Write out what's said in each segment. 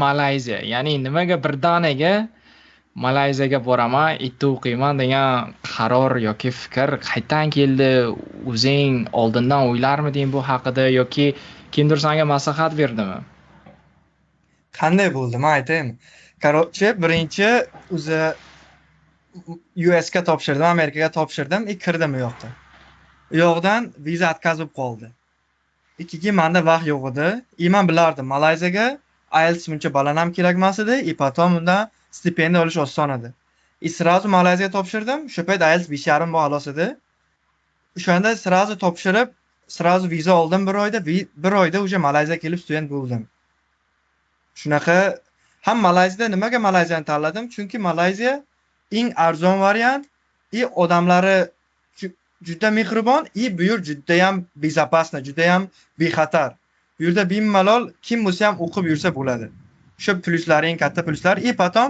Malayziya, ya'ni nimaga birdaniga Malayziyaga boraman, itni o'qiyman degan qaror yoki fikr qayerdan keldi? O'zing oldindan o'ylarmiding bu haqida yoki kimdir senga maslahat berdimi? Qanday bo'ldi, men aytaymi? Короче, birinchi o'zi US ga topshirdim, Amerikaga topshirdim, kirdim u yoqqa. U yoqdan viza отказ bo'lib qoldi. Ikkinchi menda vaqt yo'q edi. Men bilardim, Malayziyaga IELTS buncha baland ham kerak emas edi, потом undan stipendiya olish oson edi. Сразу Malayziyaga topshirdim. Shu payt IELTS 5,5 balos edi. O'shanda сразу topshirib, сразу viza oldim bir oyda, bir oyda уже Malayziyaga kelib student bo'ldim. Shunaqa ham Malayziyada nimaga Malayziyani tanladim? Chunki Malayziya eng arzon variant, odamlari juda mehribon, bu yer juda ham безопасно, juda ham bexatar. Bu yerda bemalol kim bo'lsa ham o'qib yursa bo'ladi. Shu plyuslari eng katta plyuslar. Потом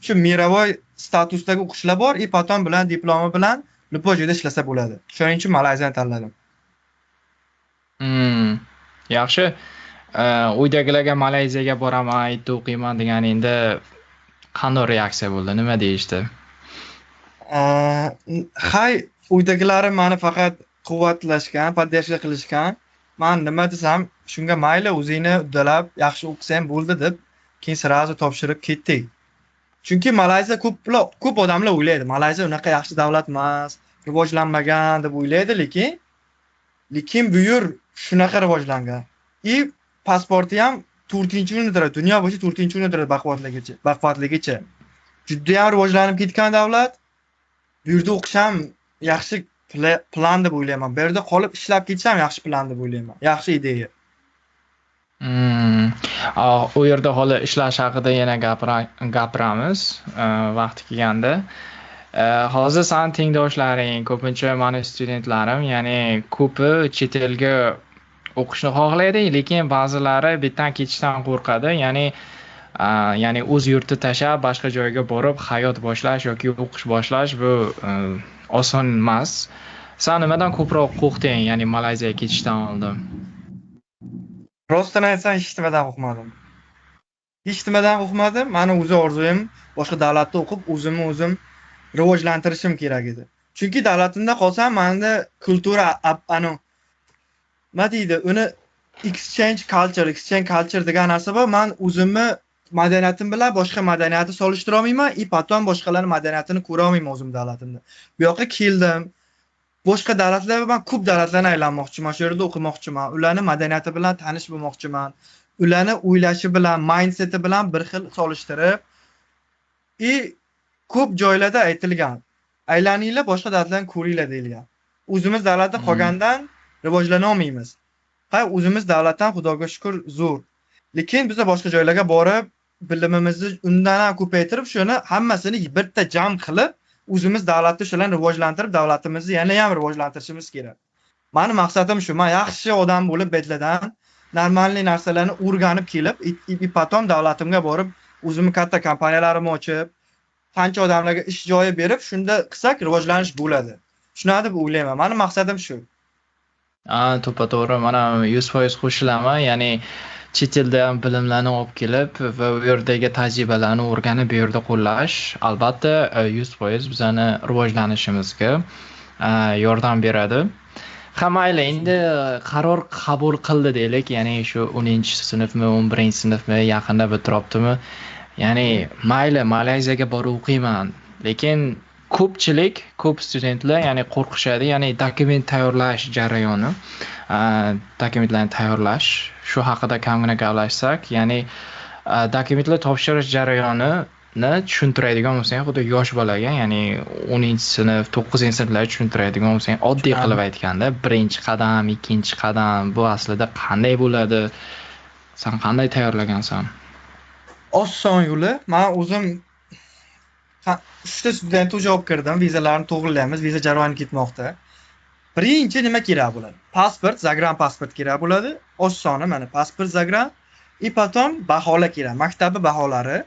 shu мировой statusdagi o'qishlar bor, потом bilan diplomi bilan любой joyda ishlasa bo'ladi. Shuning uchun Malayziyani tanladim. Yaxshi. Uydagilarga Malayziyaga boraman, itni o'qiyman deganingda qanday reaksiya bo'ldi? Nima deyishdi? Hay, uydagilarim meni faqat quvvatlashgan, podдержка qilishgan. Men nima desam, shunga mayli, o'zingni uddalab, yaxshi o'qisang bo'ldi deb, keyin sразу topshirib ketdik. Chunki Malayziya ko'p odamlar o'ylaydi, Malayziya unaqa yaxshi davlat emas, rivojlanmagan deb o'ylaydi, lekin bu yer shunaqa rivojlangan. Pasporti ham 4-o'rnidir, dunyo bo'yicha 4-o'rnidir baquvvatligicha. Juda ham rivojlanib ketgan davlat. Bu yerda o'qish ham yaxshi plan deb o'ylayman. Bu yerda qolib ishlab ketish ham yaxshi plan deb o'ylayman. Yaxshi ideya. U yerda hali ishlash haqida yana gapiramiz vaqti kelganda. Hozir san tengdoshlaring, ko'pincha meni studentlarim, ya'ni ko'pi chet elga o'qishni xohlaydi, lekin ba'zilari bitdan ketishdan qo'rqadi. Ya'ni o'z yurtni tashlab boshqa joyga borib hayot boshlash yoki o'qish boshlash bu oson emas. Sen nimadan ko'proq qo'rqding, ya'ni Malayziyaga ketishdan oldin? Rostini aytsam, hech nimadan qo'rqmadim. Hech nimadan qo'rqmadim. Meni o'zi orzuyim boshqa davlatda o'qib, o'zim rivojlantirishim kerak edi. Chunki davlatimda qolsam, menda kultura nima deydi, uni exchange culture degan narsa bor. Men o'zimni madaniyatim bilan boshqa madaniyatni solishtira olmayman, потом boshqalarning madaniyatini ko'ra olmayman o'zim davlatimda. Bu yoqqa keldim. Boshqa davlatlar, men ko'p davlatlarni aylanmoqchiman, shu yerda o'qimoqchiman. Ularning madaniyati bilan tanish bo'lmoqchiman. Ularning o'ylashi bilan, mindseti bilan bir xil solishtirib, ko'p joylarda aytilgan. Aylaninglar, boshqa davlatlarni ko'ringlar deyilgan. O'zimiz davlatda qolgandan rivojlana olmaymiz. O'zimiz davlatdan xudoga shukr zo'r. Lekin biz boshqa joylarga borib, bilimimizni undan ham ko'paytirib, shuni hammasini bitta jam qilib, o'zimiz davlatni shularni rivojlantirib, davlatimizni yana ham rivojlantirishimiz kerak. Meni maqsadim shu. Men yaxshi odam bo'lib, betladan normalniy narsalarni o'rganib kelib, потом davlatimga borib, o'zimni katta kompaniyalarimni ochib, qancha odamlarga ish joyi berib, shunda qilsak rivojlanish bo'ladi. Shuni deb o'ylayman. Meni maqsadim shu. To'g'ri, mana 100% qo'shilaman. Ya'ni chet eldan bilimlarni olib kelib va u yerdagi tajribalarni o'rganib bu yerda qo'llash albatta 100% bizani rivojlanishimizga yordam beradi. Mayli, endi qaror qabul qildi deylik, ya'ni shu 10-sinfmi, 11-sinfmi yaqinda bitiribdimi. Ya'ni mayli Malayziyaga borib o'qiyman, lekin ko'p studentlar ya'ni qo'rqishadi, ya'ni dokument tayyorlash jarayoni, dokumentlarni tayyorlash, shu haqida kamgina gaplashsak, ya'ni dokumentlar topshirish jarayonini tushuntiradigan bo'lsang, xuddi yosh bolaga, ya'ni 10-sinf, 9-sinflarga tushuntiradigan bo'lsang, oddiy qilib aytganda, birinchi qadam, ikkinchi qadam bu aslida qanday bo'ladi? Sen qanday tayyorlagansan? Oson yo'li, men o'zim 3 studentga javob kirdim, vizalarni to'g'rilaymiz, viza jarayoni ketmoqda. Birinchi nima kerak bo'ladi? Pasport, загранпаспорт kerak bo'ladi. Osoni mana pasport, загран, потом baholar kerak. Maktabi baholari.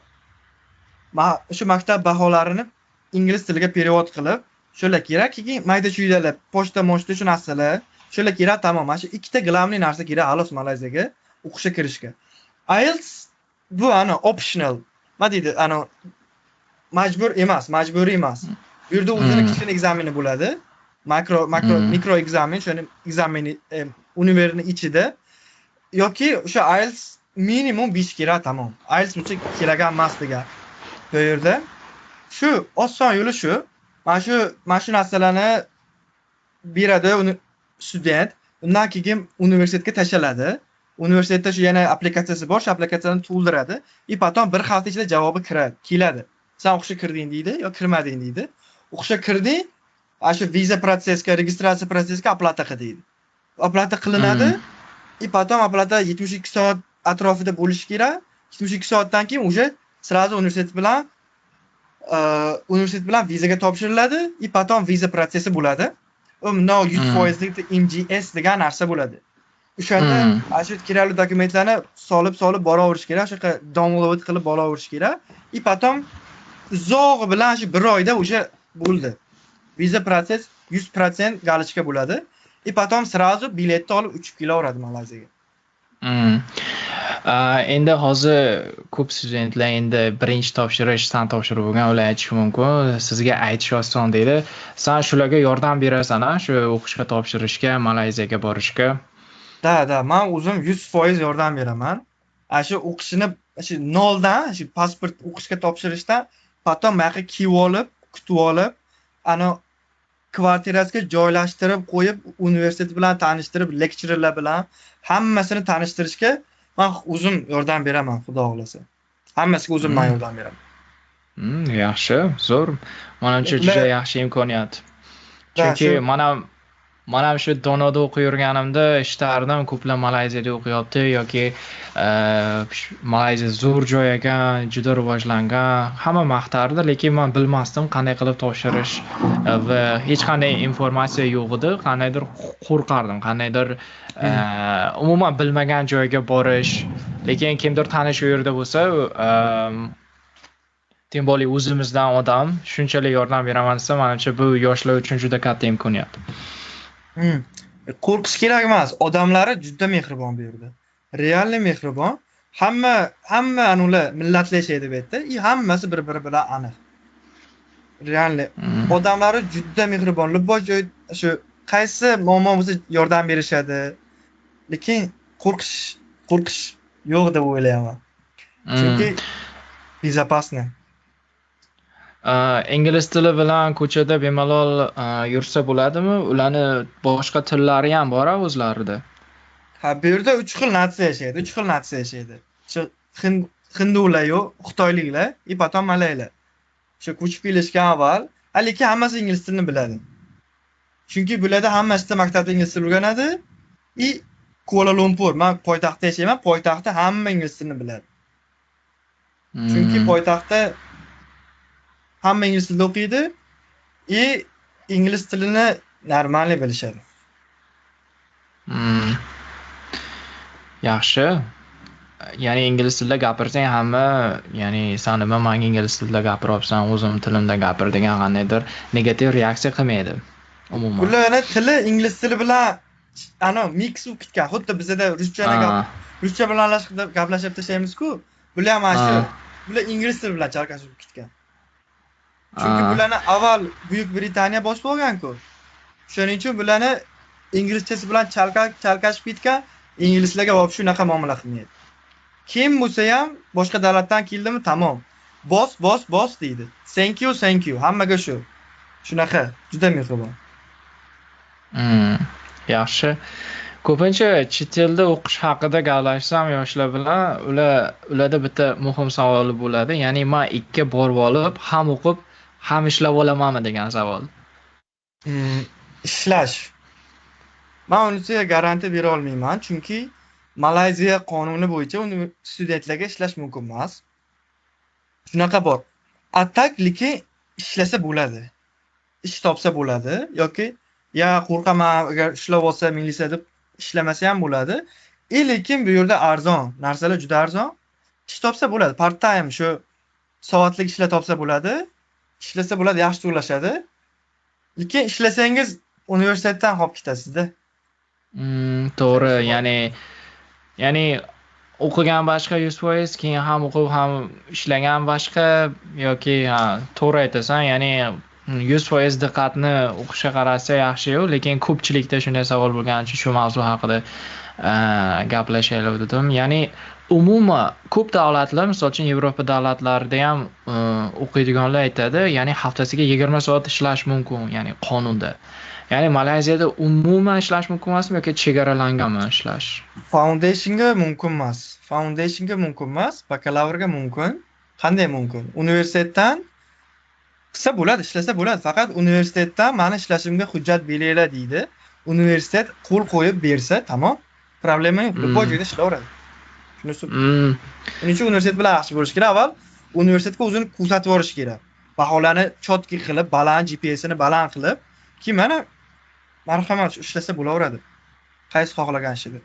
Shu maktab baholarini ingliz tiliga перевод qilib, shular kerak. Keyin mayda-chuydalar, pochta shu narsalar, shular kerak, tamom. Mana shu ikkita glavniy narsa kerak xolos Malayziyaga o'qishga kirishga. IELTS bu optional. Nima deydi? Majburiy emas. Bu yerda o'zini Hmm. kichkina ekzameni bo'ladi. Hmm. Mikro ekzamen, shuni ekzameni universitetni ichida yoki o'sha IELTS minimum 5 kerak, tamom. IELTS uncha kerak emas degan. Bu yerda shu oson yo'li shu. Mana shu narsalarni beradi student. Undan keyin universitetga tashlanadi. Universitetda shu yana applikatsiyasi bor, shu applikatsiyani to'ldiradi. Potom bir hafta ichida javobi keladi. Sen o'qishga kirding deydi yo kirmading deydi. O'qishga kirding, shu viza protsessiga, registratsiya protsessiga oplata qil deydi. Oplata qilinadi. Hmm. Potom oplata 72 soat atrofida bo'lishi kerak. 72 soatdan keyin уже сразу universitet bilan vizaga topshiriladi. Potom viza protsessi bo'ladi. No 100% MGS degan narsa bo'ladi. O'shanda shu kerakli dokumentlarni solib boraverish kerak, shu yoqqa download qilib boraverish kerak. Potom uzoq bilan shu 1 oyda o'sha bo'ldi. Viza protsess 100% galishka bo'ladi. Potom сразу biletni olib uchib kelaveradi Malayziyaga. Endi hozir ko'p studentlar endi birinchi topshirishdan topshirib bo'lgan, ular aytishi mumkin, sizga aytish oson deydi. Sen shularga yordam berasan-a, shu o'qishga topshirishga, Malayziyaga borishga? Da, men o'zim 100% yordam beraman. Shu o'qishini shu noldan, shu pasport o'qishga topshirishdan potom buyoqqa kelib olib, kutib olib, kvartirasiga joylashtirib qo'yib, universitet bilan tanishtirib, lekchirlar bilan hammasini tanishtirishga men o'zim yordam beraman, xudo xohlasa. Hammasiga o'zim men yordam beraman. Yaxshi, zo'r. Menimcha juda yaxshi imkoniyat. Chunki men ham shu Donoda o'qib yurganimda eshtardim, ko'plar Malayziyada o'qiyapti yoki Malayziya zo'r joy ekan, juda rivojlangan, hamma maqtardi, lekin men bilmasdim qanday qilib topshirish va hech qanday informatsiya yo'q edi. Qandaydir qo'rqardim, qandaydir umuman bilmagan joyga borish, lekin kimdir tanish u yerda bo'lsa, tем более o'zimizdan odam shunchalik yordam beraman desa, menimcha bu yoshlar uchun juda katta imkoniyat. Qo'rqish kerak emas. Odamlari juda mehribon bu yerda. Realniy mehribon. Hamma ular millatlar yashaydi bu yerda. Hammasi bir-biri bilan aniq. Realniy. Odamlari juda mehribon. Любой joy shu qaysi muammo bo'lsa yordam berishadi. Lekin qo'rqish yo'q deb o'ylayman. Chunki безопасно. Ingliz tili bilan ko'chada bemalol yursa bo'ladimi? Ularni boshqa tillari ham bor o'zlarida. Bu yerda 3 xil natsiya yashaydi. Shu hindular yo'q, xitoyliklar, potom malaylar. Shu ko'chib kelishgan avval, lekin hammasi ingliz tilini biladi. Chunki bularda hammasi maktabda ingliz tilini o'rganadi. Kuala Lumpur, men poytaxtda yashayman, poytaxtda hamma ingliz tilini biladi. Chunki poytaxtda hamma ingliz tilida o'qiydi, ingliz tilini normal bilishadi. Yaxshi. Ya'ni ingliz tilida gapirsang hamma, ya'ni sen nima menga ingliz tilida gapiryapsan, o'zim tilimda gapir degan qandaydir negativ reaksiya qilmaydi. Umuman. Ularning tili ingliz tili bilan mix bo'lib ketgan. Xuddi bizda ruscha bilan gaplashib tashlaymiz-ku. Bular ham shu. Bular ingliz tili bilan chalkashib ketgan. Chunki bularni avval Buyuk Britaniya boshqa bo'lgan-ku. Shuning uchun bularni inglizchasi bilan chalkashib ketgan, inglizlarga bo'lib shunaqa muomala qilmaydi. Kim bo'lsa ham boshqa davlatdan keldimi, tamom. Boss deydi. Thank you. Hammaga shu. Shunaqa, juda mehribon. Yaxshi. Ko'pincha chet elda o'qish haqida gaplashsam yoshlar bilan, ularda bitta muhim savol bo'ladi. Ya'ni men 2 borib olib, ham o'qib, ham ishlab olamanmi degan savol. Ishlash. Men unisiga garantiya bera olmayman, chunki Malayziya qonuni bo'yicha studentlarga ishlash mumkin emas. Shunaqa bor. Lekin ishlasa bo'ladi. Ish topsa bo'ladi yoki qo'rqaman agar ishlab olsa milisa deb ishlamasa ham bo'ladi. Lekin bu yerda arzon, narsalar juda arzon. Ish topsa bo'ladi, part time shu soatlik ishlar topsa bo'ladi. Ishlasa bo'ladi, yaxshi to'lashadi. Lekin ishlasangiz universitetdan qolib ketasizda. To'g'ri, ya'ni o'qigan boshqa 100%, keyin ham o'qib ham ishlagan boshqa, yoki ha, to'g'ri aytasan, ya'ni 100% diqqatni o'qishga qaratsa yaxshi-yu, lekin ko'pchilikda shunday savol bo'lgani uchun shu mavzu haqida gaplashaylik dedim. Ya'ni umuman ko'p davlatlar, misol uchun Yevropa davlatlarida ham o'qiydiganlar aytadi, ya'ni haftasiga 20 soat ishlash mumkin, ya'ni qonunda. Ya'ni Malayziyada umuman ishlash mumkin emasmi yoki chegaralanganmi ishlash? Foundationga mumkin emas. Foundationga mumkin emas, bakalavrga mumkin. Qanday mumkin? Universitetdan qilsa bo'ladi, ishlasa bo'ladi. Faqat universitetdan meni ishlashimga hujjat beringlar deydi. Universitet qo'l qo'yib bersa, tamom. Problema yo'q. Любой joyda ishlayveradi. Shunisi. Shuning uchun universitet bilan yaxshi bo'lish kerak. Avval universitetga o'zini ko'rsatib yorish kerak. Baholarni chotki qilib, baland GPS'ini baland qilib, keyin mana marhamat ishlasa bo'laveradi. Qaysi xohlagan ishida.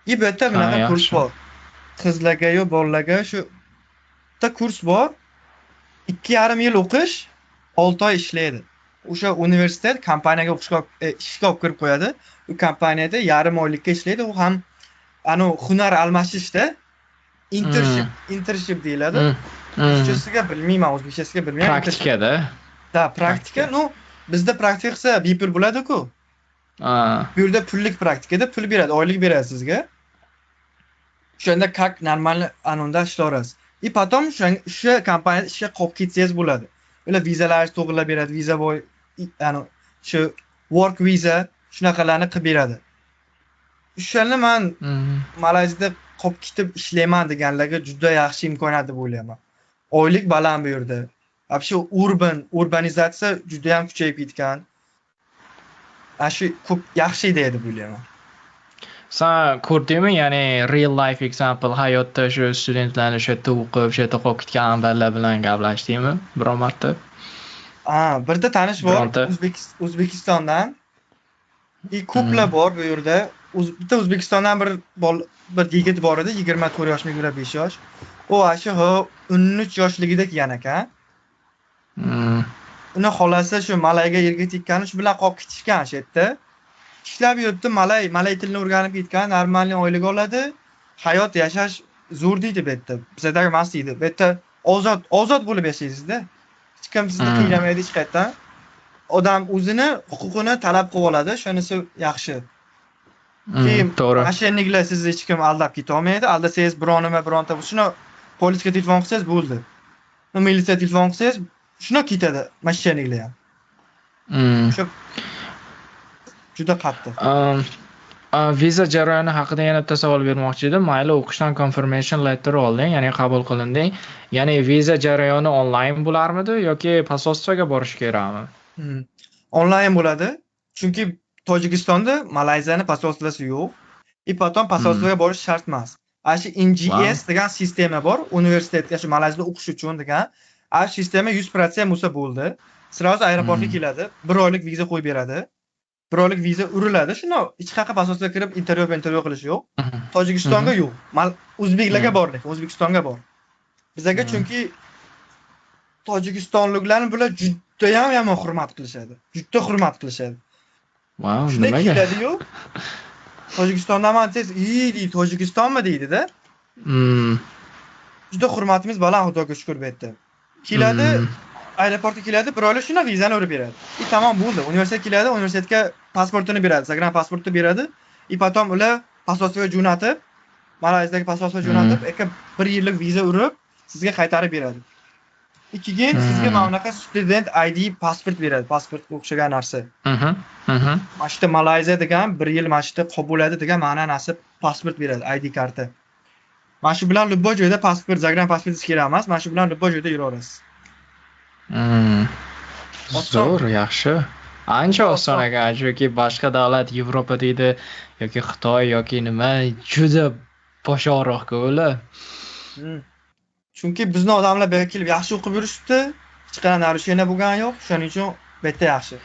Bu yerda bunaqa kurs bor. Qizlarga yo bolalarga shu bitta kurs bor. 2,5 yil o'qish, 6 oy ishlaydi. O'sha universitet kompaniyaga o'qishga ishga olib kirib qo'yadi. U kompaniyada yarim oylikka ishlaydi. U ham hunar almashishda internship deyiladi. Ruschasiga bilmayman, o'zbekchasiga bilmayman. Praktikada. Da, praktika. Bizda praktika qilsa bepul bo'ladi-ku. Bu yerda pullik praktikada pul beradi, oylik beradi sizga. Shunda как нормально anunda ishlaysiz. Потом o'sha kompaniyada ishga qolib ketsangiz bo'ladi. Ular vizalaringizni to'g'rilab beradi, viza boy, shu work visa shunaqalarni qilib beradi. O'shani men Malayziyada qolib ketib ishlayman deganlarga juda yaxshi imkoniyat deb o'ylayman. Oylik baland bu yerda. Вообще urbanizatsiya juda ham kuchayib ketgan. Shu ko'p yaxshi idea deb o'ylayman. Sen ko'rdingmi, ya'ni real life example hayotda shu studentlarni shu yerda o'qib, shu yerda qolib ketgan avvallar bilan gaplashdingmi biror marta? Birda tanish bor O'zbekistondan. Ko'plar bor bu yerda. Bitta O'zbekistondan bir yigit bor edi, 24 yosh, 25 yosh. U shu 13 yoshligida kelgan ekan. Uni xolasi shu Malayga yerga tekkani, shu bilan qolib ketishgan shu yerda. Ishlab yuribdi, Malay tilini o'rganib ketgan, normal oylik oladi. Hayot yashash zo'r deydi bu yerda. Bizda emas deydi. Bu yerda ozod bo'lib yashaysizda. Hech kim sizni qiynamaydi hech qayerdan. Odam o'zini huquqini talab qilib oladi, shunisi yaxshi. Keyin mashinalar sizni hech kim aldab keta olmaydi. Aldasangiz bironta shuni polisga telefon qilsangiz bo'ldi. Militsiya telefon qilsangiz shuna ketadi mashinalar ham. Shu juda qattiq. Viza jarayoni haqida yana bitta savol bermoqchi edim. Mayli o'qishdan confirmation letter olding, ya'ni qabul qilinding. Ya'ni viza jarayoni onlayn bo'larmidi yoki посольствоga borish kerakmi? Onlayn bo'ladi. Chunki Tojikistonda Malayziyani посольствоsi yo'q. Потом посольствоga borish shart emas. Shu NGS degan sistema bor, universitetga shu Malayziyada o'qish uchun degan. Shu sistema 100% bo'lsa bo'ldi. Sразу aeroportga keladi, 1 oylik viza qo'yib beradi. 1 oylik viza uriladi. Shuni hech qayerga посольствоga kirib intervyu qilish yo'q. Tojikistonga yo'q. O'zbeklarga bor, lekin O'zbekistonga bor. Bizga chunki tojikistonliklarni bular juda ham yomon hurmat qilishadi. Juda hurmat qilishadi. Wow, nimaga? Keladi-yu. Tojikistondan mansiz, deydi, Tojikistonmi deydi-da. Juda hurmatimiz baland, Xudoga shukr bu yerda. Keladi, aeroportga keladi, bir oylik shuna vizani urib beradi. Tamom bo'ldi. Universitet keladi, universitetga pasportini beradi, загран pasportni beradi. Потом ular посольствоga jo'natib, Malayziyadagi посольствоga jo'natib, 1 yillik viza urib sizga qaytarib beradi. Keyin sizga mana bunaqa student ID pasport beradi, pasportga o'xshagan narsa. Mana shu Malayziya degan 1 yil mana shu qabuladi degan ma'na narsa pasport beradi, ID karta. Mana shu bilan любой joyda pasport, загран pasportingiz kerak emas, mana shu bilan любой joyda yuraverasiz. Zo'r, yaxshi. Ancha oson ekan, chunki boshqa davlat Yevropa deydi yoki Xitoy yoki nima juda bosh og'riqqa ular. Chunki bizni odamlar bu yerga kelib yaxshi o'qib yurishdi, hech qanday narusheniya bo'lgani yo'q, shuning uchun bu yerda yaxshi.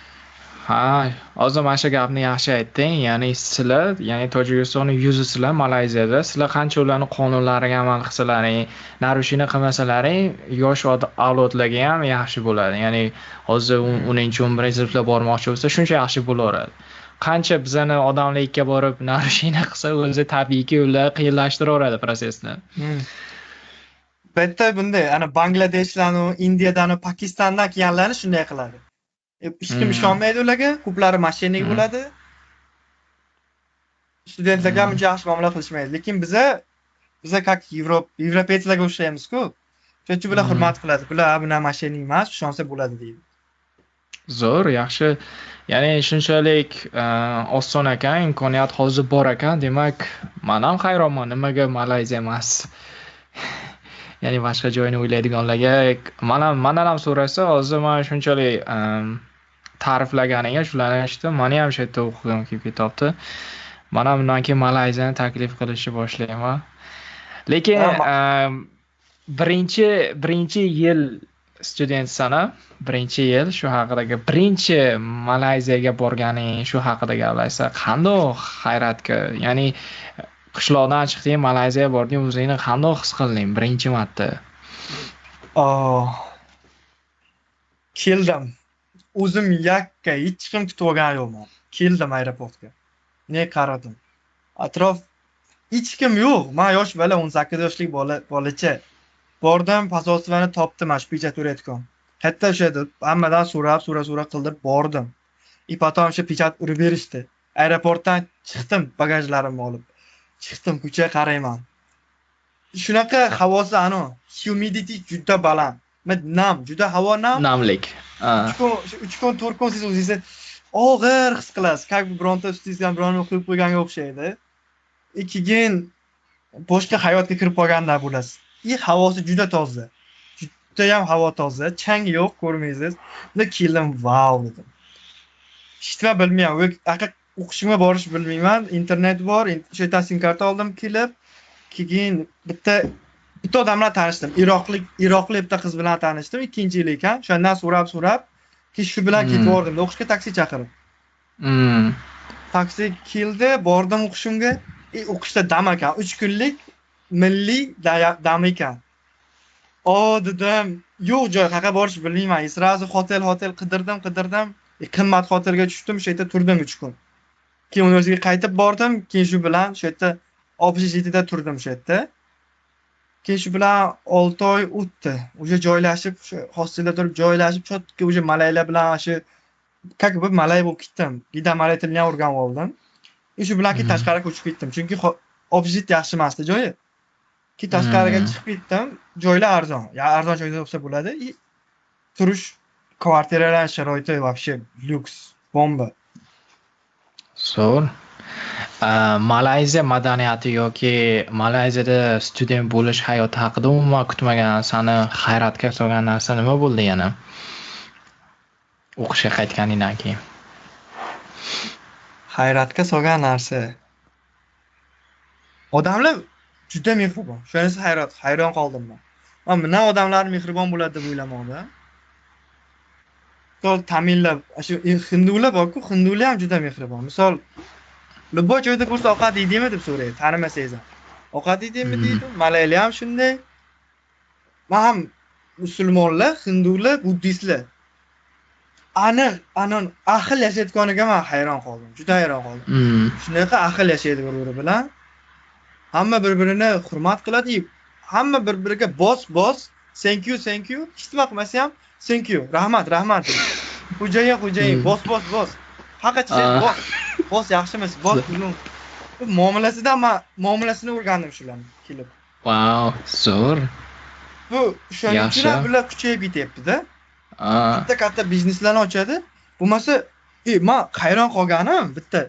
Hozir mana shu gapni yaxshi aytding. Ya'ni sizlar, ya'ni Tojikistonning yuzisizlar Malayziyada. Sizlar qancha ularning qonunlariga amal qilsalaring, narusheniya qilmasalaring, yosh avlodlarga ham yaxshi bo'ladi. Ya'ni hozir 10-11 sinflar bormoqchi bo'lsa, shuncha yaxshi bo'laveradi. qancha bizani odamlikka borib narushina qilsa o'zi tabiiyki ular qiyinlashtiraveradi prosessni. Bitta bunday ana Bangladeshdan, Indiyadan, Pokistondan kelganlarni shunday qiladi. Hech kim ishonmaydi ularga, ko'plari mashinik bo'ladi. Studentlarga uncha yaxshi muomala qilishmaydi. Lekin biza как yevropeylarga o'xshaymiz-ku. Shuning uchun bular hurmat qiladi. Bular buna mashinik emas, ishonsa bo'ladi deydi. Zo'r, yaxshi. Ya'ni shunchalik oson ekan, imkoniyat hozir bor ekan, demak, men ham hayronman nimaga Malayziya emas. Ya'ni boshqa joyni o'ylaydiganlarga mendan ham so'rasa, hozir men shunchalik ta'riflaganiga shularni eshitdim. Meni ham shu yerda o'qigim kelib ketyapti. Men ham bundan keyin Malayziyani taklif qilishni boshlayman. Lekin birinchi yil studentsan, birinchi yil shu haqidagi birinchi Malayziyaga borganing shu haqida gaplaysa, qanday hayratga, ya'ni qishloqdan chiqding, Malayziyaga bording, o'zingni qanday his qilding birinchi marta? Keldim. O'zim yakka, hech kim kutib olgani yo'qman. Keldim aeroportga. Ne qaradim. Atrof hech kim yo'q. Men yosh bola, 18 yoshlik bolacha. Bordim, pasotvani topdim, mana shu pechat urayotgan. Katta o'sha edi. Hammadan so'rab qildim, bordim. Potom shu pechat urib berishdi. Aeroportdan chiqdim, bagajlarimni olib. Chiqdim, ko'chaga qarayman. Shunaqa havosi humidity juda baland. Juda havo nam. Namlik. 3 kun 4 kun siz o'zingizni og'ir his qilasiz. Как бы bironta ustingizdan birovni qo'yib qo'yganga o'xshaydi. Keyin boshqa hayotga kirib qolganda bo'lasiz. Havosi juda toza. Juda ham havo toza, chang yo'q, ko'rmaysiz. Unda keldim, vau dedim. Hech nima bilmayman, o'qishimga borish bilmayman. Internet bor, shu yerdan sim karta oldim kelib. Keyin bitta odam bilan tanishdim. Iroqlik bitta qiz bilan tanishdim, 2-yil ekan. Shundan so'rab, keyin shu bilan ketib bordim. O'qishga taksi chaqirib. Taksi keldi, bordim o'qishimga. O'qishda dam ekan, 3 kunlik milliy dam ekan. Dedim, yo'q joy, qayerga borish bilmayman. Srazu hotel qidirdim. Qimmat hotelga tushdim, shu yerda turdim 3 kun. Keyin universitetiga qaytib bordim, keyin shu bilan shu yerda общежитиеda turdim shu yerda. Keyin shu bilan 6 oy o'tdi. O'sha joylashib, shu hostelda turib joylashib, chotga o'sha malaylar bilan shu как бы malay bo'lib ketdim. Gida malay tilini ham o'rganib oldim. Shu bilan keyin tashqariga ko'chib ketdim. Chunki общежит yaxshi emasdi joyi. Keyin tashqariga chiqib ketdim. Joylar arzon. Arzon joyda bo'lsa bo'ladi. Turish kvartiralar sharoiti вообще lyuks, bomba. Zo'r. Malayziya madaniyati yoki Malayziyada student bo'lish hayoti haqida umuman kutmagan narsani hayratga solgan narsa nima bo'ldi yana? O'qishga qaytganingdan keyin. Hayratga solgan narsa. Odamlar juda mehribon. Shunisi hayron qoldim men. Men bunday odamlar mehribon bo'ladi deb o'ylamoqdim. Misol tamillar, shu hindular bor-ku, hindular ham juda mehribon. Misol любой joyda ko'rsa ovqat yeydingmi deb so'raydi, tanimasangiz ham. Ovqat yeydingmi deydi. Malaylar ham shunday. Men ham musulmonlar, hindular, buddistlar ahil yashayotganiga men hayron qoldim. Juda hayron qoldim. Shunaqa ahil yashaydi bir-biri bilan. Hamma bir-birini hurmat qiladi. Hamma bir-biriga bos, thank you. Hech nima qilmasa ham thank you, rahmat. Xo'jayin, bos. Haqiqatan bos yaxshimiz, bos uzun. Bu muomalasini o'rgandim shularni kelib. Wow, zo'r. Bu shuning uchun bular kuchayib ketyapti-da. Katta bizneslarni ochadi. Bo'lmasa, men hayron qolganim bitta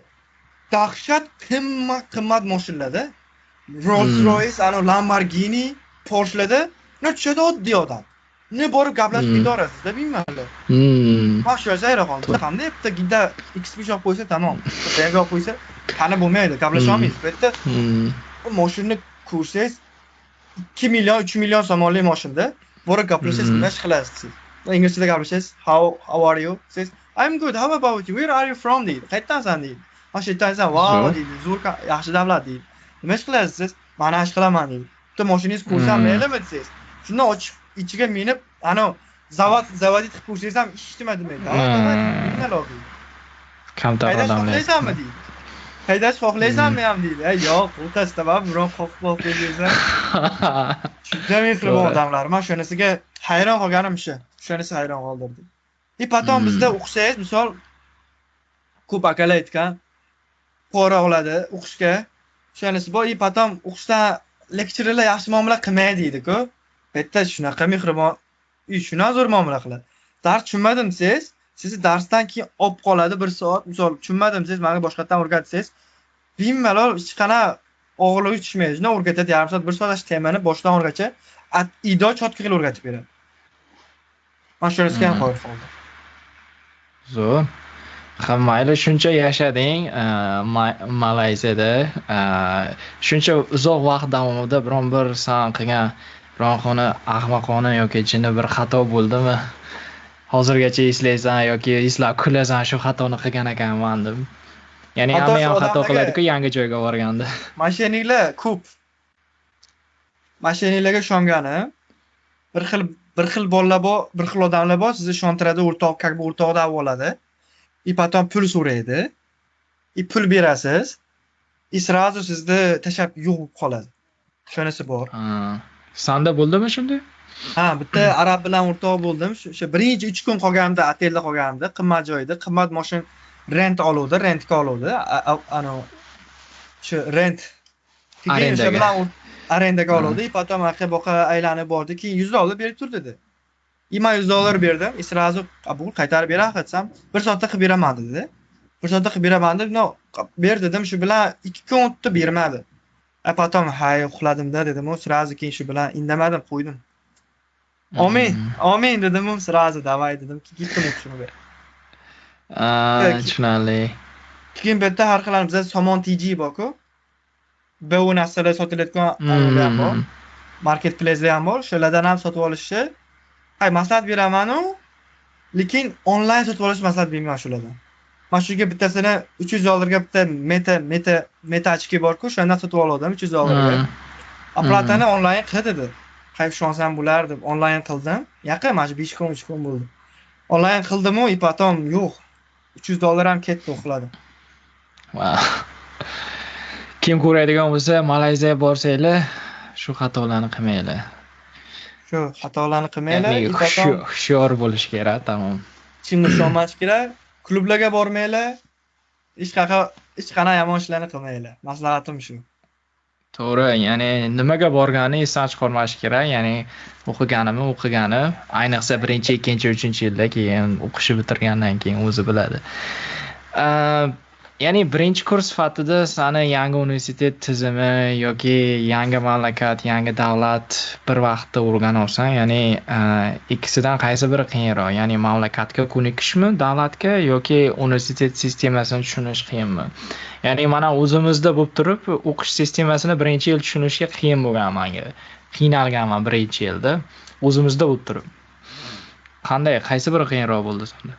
dahshat qimmat mashinalarda. Rolls-Royce, Lamborghini, Porsche'larda tushadi oddiy odam. Ne borib gaplashib ketorasiz-da, bilmayman. Men shu hayron qoldim. Qanday bitta gida XP olib qo'ysa tamom. BMW olib qo'ysa, qani bo'lmaydi, gaplasha olmaysiz. Bu yerda bu mashinani ko'rsangiz 2 million, 3 million so'mlik mashinada borib gaplashangiz, nima ish qilasiz? İngilizce'de gaplashangiz, how are you? Says, I'm good. How about you? Where are you from? deydi. Qayerdansan deydi. Mashinadan wow deydi. Zo'r, yaxshi davlat deydi. Nima ish qilasiz siz? Mana ish qilaman deydi. Bitta mashinangizni ko'rsam maylimi desangiz. Shundan ochib ichiga minib, zavodit qilib ko'rsangiz ham hech nima demaydi. kamtar Haydash odamlar xohlaysanmi deydi. Haydash xohlaysanmi ham deydi. Yo'q, o'rtasida man biron qo'rqib desa. Juda mehribon to'g'ri. odamlar. Men shunisiga hayron qolganim shu. Shunisi hayron qoldirdi. И потом bizda o'qisangiz, misol ko'p akalar aytgan, pora oladi o'qishga. Shunisi bor, и потом o'qishdan lektorlar yaxshi muomala qilmaydi deydi-ku. Bitta shunaqa mehribon, shunaqa zo'r muomala qiladi. Dars tushunmadim desangiz, sizni darsdan keyin olib qoladi 1 soat. Misol tushunmadim desangiz, menga boshqatdan o'rgatsangiz, bemalol hech qanaqa og'irligi tushmaydi. Shuni o'rgatadi, yarim soat, 1 soat temani boshdan o'rgacha, ido chotka qilib o'rgatib beradi. Men shunisiga ham qoyil qoldim. Zo'r. Ha, mayli shuncha yashading Malayziyada, shuncha uzoq vaqt davomida biron bir san qilgan biron ahmoqona yoki jini bir xato bo'ldimi? Hozirgacha eslaysan yoki eslab kulasan shu xatoni qilgan ekanman deb. Ya'ni hamma ham xato qiladi-ku yangi joyga borganda. Mashininglar ko'p. Mashinalarga ishonganim, bir xil bolalar bor, bir xil odamlar bor, sizni ishontiradi, o'rtoqda oladi. И потом pul so'raydi. И pul berasiz. И сразу sizni tashab yo'q qoladi. Shunisi bor. Sanda bo'ldimi shunday? Ha, bitta arab bilan o'rtoq bo'ldim. O'sha birinchi 3 kun qolganimda, otelda qolganimda, qimmat joyda, qimmat mashin rentga oluvdi. Ano shu rent arendaga oluvdi. И потом boqa aylanib bordi. Keyin $100 berib tur dedi. Men $100 berdim. Sразу qabul qaytarib beraq etsam, 1 soatda qilib beraman dedi. 1 soatda qilib beraman deb, ber dedim, shu bilan 2 kun o'tdi, bermadi. Потом hay uxladim-da dedim, sразу keyin shu bilan indamadim, qo'ydim. Amin dedim, sразу davay dedim, ketdim o'qishimga. Tushunarli. Keyin bu yerda har xil bizda somon TG bor-ku. Bu narsalar sotilayotgan ham bor. Marketplace'lar ham bor. Shulardan ham sotib olishni maslahat beraman-u, lekin onlayn sotib olish maslahat bermayman shulardan. Men shuga bittasini $300 ga bitta meta ochki bor-ku, shundan sotib oldim $300 ga. Aplatani onlayn qil dedi. Qayf shonsam bo'lar deb onlayn qildim. Yaqin mana 5 kun 3 kun bo'ldi. Onlayn qildim-u, и потом yo'q. $300 ham ketdi, uxladim. Wow. Kim ko'radigan bo'lsa, Malayziyaga borsanglar, shu xatolarni qilmanglar. Shu xatolarni qilmanglar. Hushyor bo'lish kerak, tamom. Kimni ishonmash kerak? Klublarga bormanglar. Hech qanaqa yomon ishlarni qilmanglar. Maslahatim shu. To'g'ri, ya'ni nimaga borgani esdan chiqarmash kerak. Ya'ni o'qigani, ayniqsa 1-chi, 2-chi, 3-chi yilda keyin o'qishni bitirgandan keyin o'zi biladi. Ya'ni birinchi kurs sifatida sani yangi universitet tizimi yoki yangi mamlakat, yangi davlat bir vaqtda o'rganarsan, ya'ni ikkisidan qaysi biri qiyinroq? Ya'ni mamlakatga ko'nikishmi, davlatga yoki universitet sistemasini tushunish qiyinmi? Ya'ni mana o'zimizda bo'lib turib, o'qish sistemasini birinchi yil tushunishga qiyin bo'lgan menga. Qiynalganman birinchi yilda o'zimizda bo'lib turib. Qanday, qaysi biri qiyinroq bo'ldi senda?